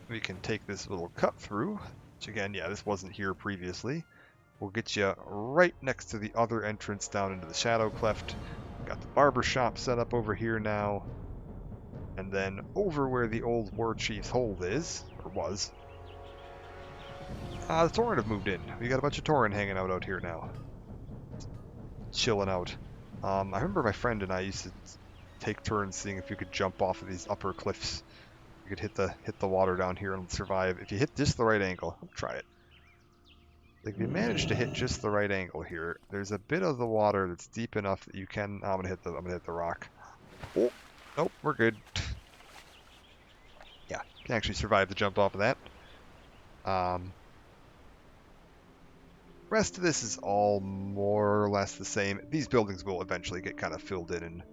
We can take this little cut-through, which again, yeah, this wasn't here previously. We'll get you right next to the other entrance down into the Shadow Cleft. Got the barber shop set up over here now. And then over where the old War Chief's hold is, or was, the Tauren have moved in. We got a bunch of Tauren hanging out here now. Chilling out. I remember my friend and I used to take turns seeing if you could jump off of these upper cliffs. You could hit the water down here and survive. If you hit just the right angle, try it. Like, if you manage to hit just the right angle here, there's a bit of the water that's deep enough that you can. I'm gonna hit the rock. Oh, nope, we're good. Yeah, can actually survive the jump off of that. Rest of this is all more or less the same. These buildings will eventually get kind of filled in and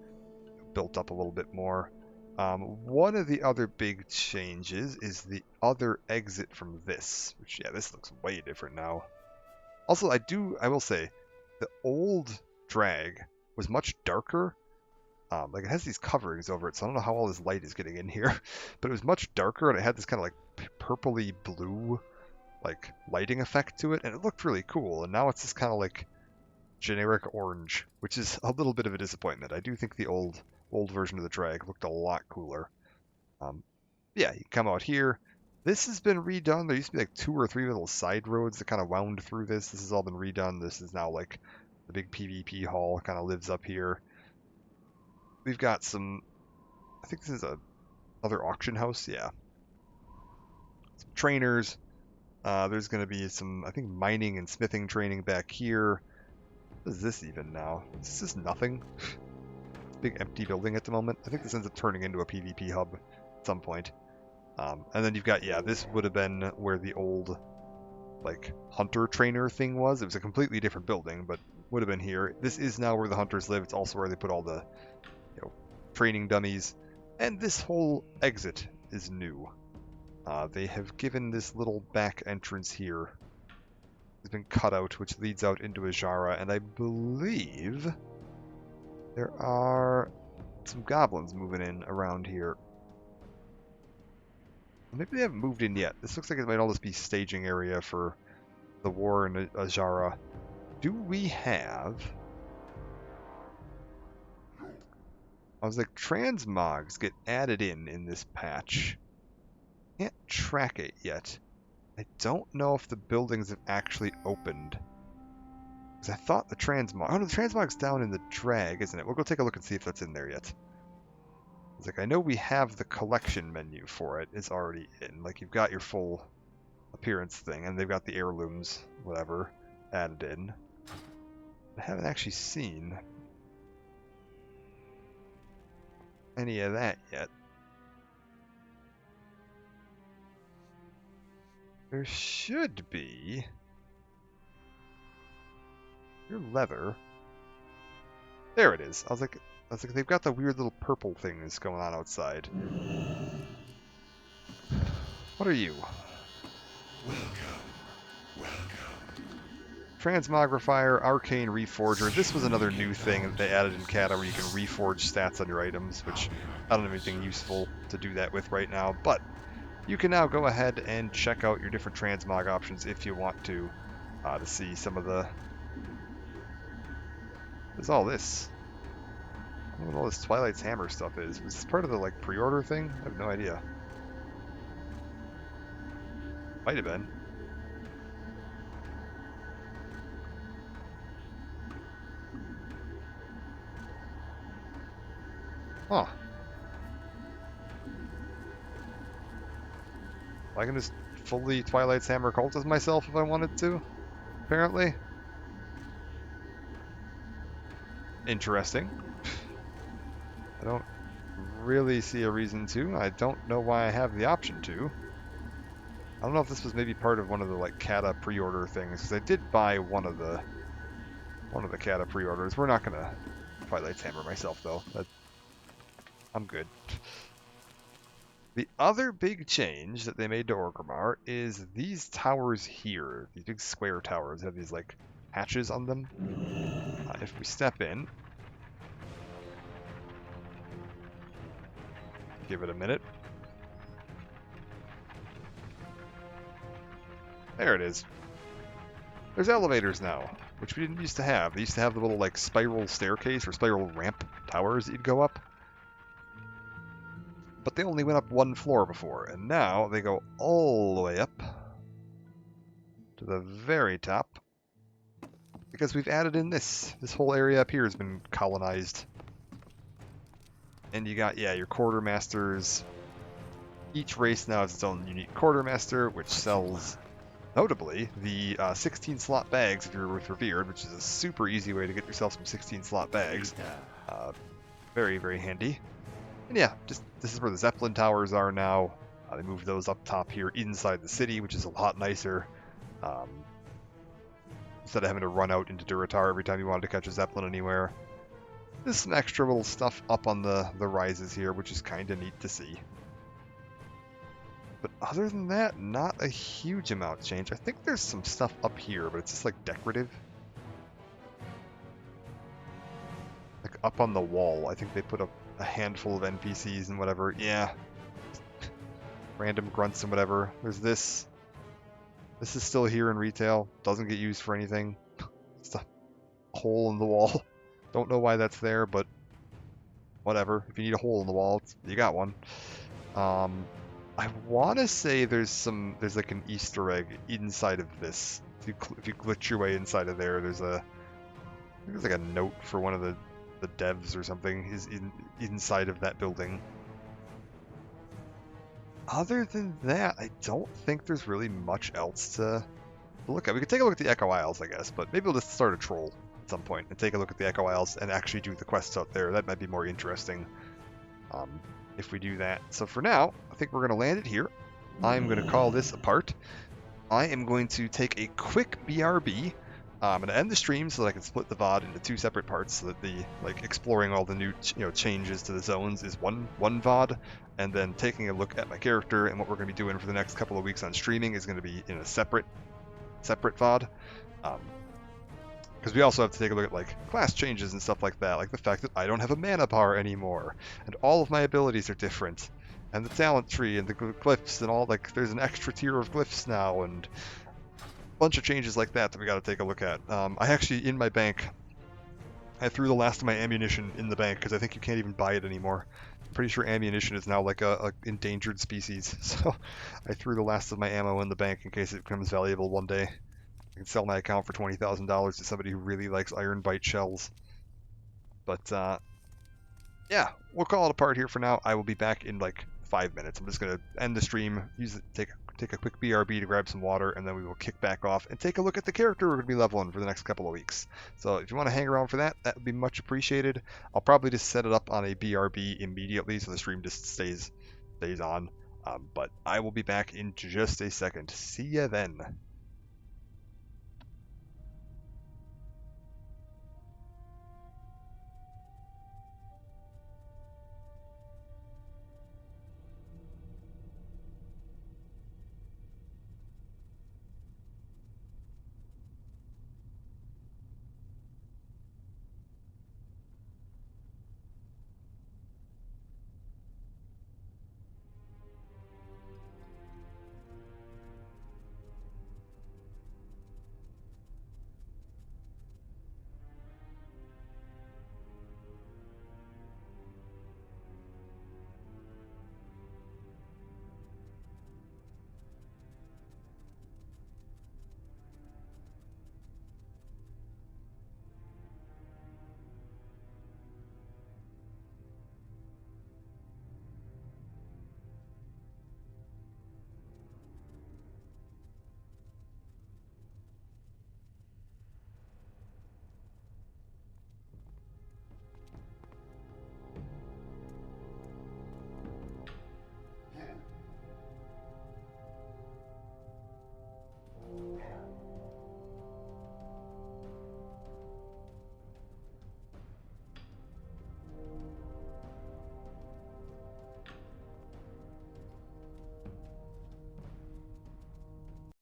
built up a little bit more. One of the other big changes is the other exit from this, which, yeah, this looks way different now. Also, I will say, the old drag was much darker. Like, it has these coverings over it, so I don't know how all this light is getting in here. But it was much darker, and it had this kind of, like, purpley blue, like, lighting effect to it, and it looked really cool. And now it's this kind of, like, generic orange, which is a little bit of a disappointment. I do think the old version of the drag looked a lot cooler. Yeah, you come out here. This has been redone. There used to be like 2 or 3 little side roads that kind of wound through this. This has all been redone. This is now like the big PvP hall kind of lives up here. We've got some, I think this is another auction house. Yeah. Some trainers. There's going to be some, I think, mining and smithing training back here. What is this even now? Is this nothing? Big empty building at the moment. I think this ends up turning into a PvP hub at some point. And then you've got, yeah, this would have been where the old, like, hunter trainer thing was. It was a completely different building, but would have been here. This is now where the hunters live. It's also where they put all the, training dummies. And this whole exit is new. They have given this little back entrance here. It's been cut out, which leads out into Ajara, and I believe there are some goblins moving in around here. Maybe they haven't moved in yet. This looks like it might all just be staging area for the war in Ajara. Do we have... I was like, transmogs get added in this patch. Can't track it yet. I don't know if the buildings have actually opened. Because I thought the transmog... Oh, no, the transmog's down in the drag, isn't it? We'll go take a look and see if that's in there yet. It's like, I know we have the collection menu for it. It's already in. Like, you've got your full appearance thing, and they've got the heirlooms, whatever, added in. I haven't actually seen any of that yet. There should be... Your leather. There it is. I was like, they've got the weird little purple things going on outside. What are you? Transmogrifier, Arcane Reforger. This was another new thing that they added in Cata where you can reforge stats on your items, which I don't have anything useful to do that with right now, but you can now go ahead and check out your different transmog options if you want to see some of the... There's all this. I don't know what all this Twilight's Hammer stuff is. Was this part of the like pre-order thing? I have no idea. Might have been. Huh. I can just fully Twilight's Hammer cultist myself if I wanted to, apparently. Interesting. I don't really see a reason to. I don't know why I have the option to. I don't know if this was maybe part of one of the like Cata pre-order things, because I did buy one of the Cata pre-orders. We're not gonna Twilight's Hammer myself though. I'm good. The other big change that they made to Orgrimmar is these towers here. These big square towers have these like hatches on them. If we step in, give it a minute. There it is. There's elevators now, which we didn't used to have. They used to have the little like spiral staircase or spiral ramp towers that you'd go up. But they only went up one floor before, and now they go all the way up to the very top because we've added in this. This whole area up here has been colonized. And you got, yeah, your quartermasters. Each race now has its own unique quartermaster, which sells, notably, the 16-slot bags if you're with Revered, which is a super easy way to get yourself some 16-slot bags. Very, very handy. And yeah, just this is where the Zeppelin towers are now. They moved those up top here inside the city, which is a lot nicer. Instead of having to run out into Duratar every time you wanted to catch a Zeppelin anywhere. There's some extra little stuff up on the rises here, which is kind of neat to see. But other than that, not a huge amount change. I think there's some stuff up here, but it's just like decorative. Like up on the wall, I think they put up a handful of NPCs and whatever. Yeah. Random grunts and whatever. There's this. This is still here in retail. Doesn't get used for anything. It's a hole in the wall. Don't know why that's there, but whatever. If you need a hole in the wall, you got one. I want to say there's like an Easter egg inside of this. If you glitch your way inside of there, there's like a note for one of the devs or something is inside of that building. Other than that, I don't think there's really much else to look at. We could take a look at the Echo Isles, I guess, but maybe we'll just start a troll at some point and take a look at the Echo Isles and actually do the quests out there. That might be more interesting if we do that. So for now, I think we're going to land it here. I'm going to call this a part. I am going to take a quick BRB. I'm going to end the stream so that I can split the VOD into two separate parts, so that the exploring all the new changes to the zones is one VOD, and then taking a look at my character and what we're going to be doing for the next couple of weeks on streaming is going to be in a separate VOD. Because we also have to take a look at class changes and stuff like that, like the fact that I don't have a mana bar anymore, and all of my abilities are different, and the talent tree and the glyphs and all, there's an extra tier of glyphs now, and bunch of changes like that we got to take a look at. I actually, in my bank, I threw the last of my ammunition in the bank because I think you can't even buy it anymore. I'm pretty sure ammunition is now like a endangered species, so I threw the last of my ammo in the bank in case it becomes valuable one day. I can sell my account for $20,000 to somebody who really likes iron bite shells. But yeah, we'll call it a part here for now. I will be back in 5 minutes. I'm just gonna end the stream, take a quick BRB to grab some water, and then we will kick back off and take a look at the character we're going to be leveling for the next couple of weeks. So if you want to hang around for that, that would be much appreciated. I'll probably just set it up on a BRB immediately so the stream just stays on. But I will be back in just a second. See ya then.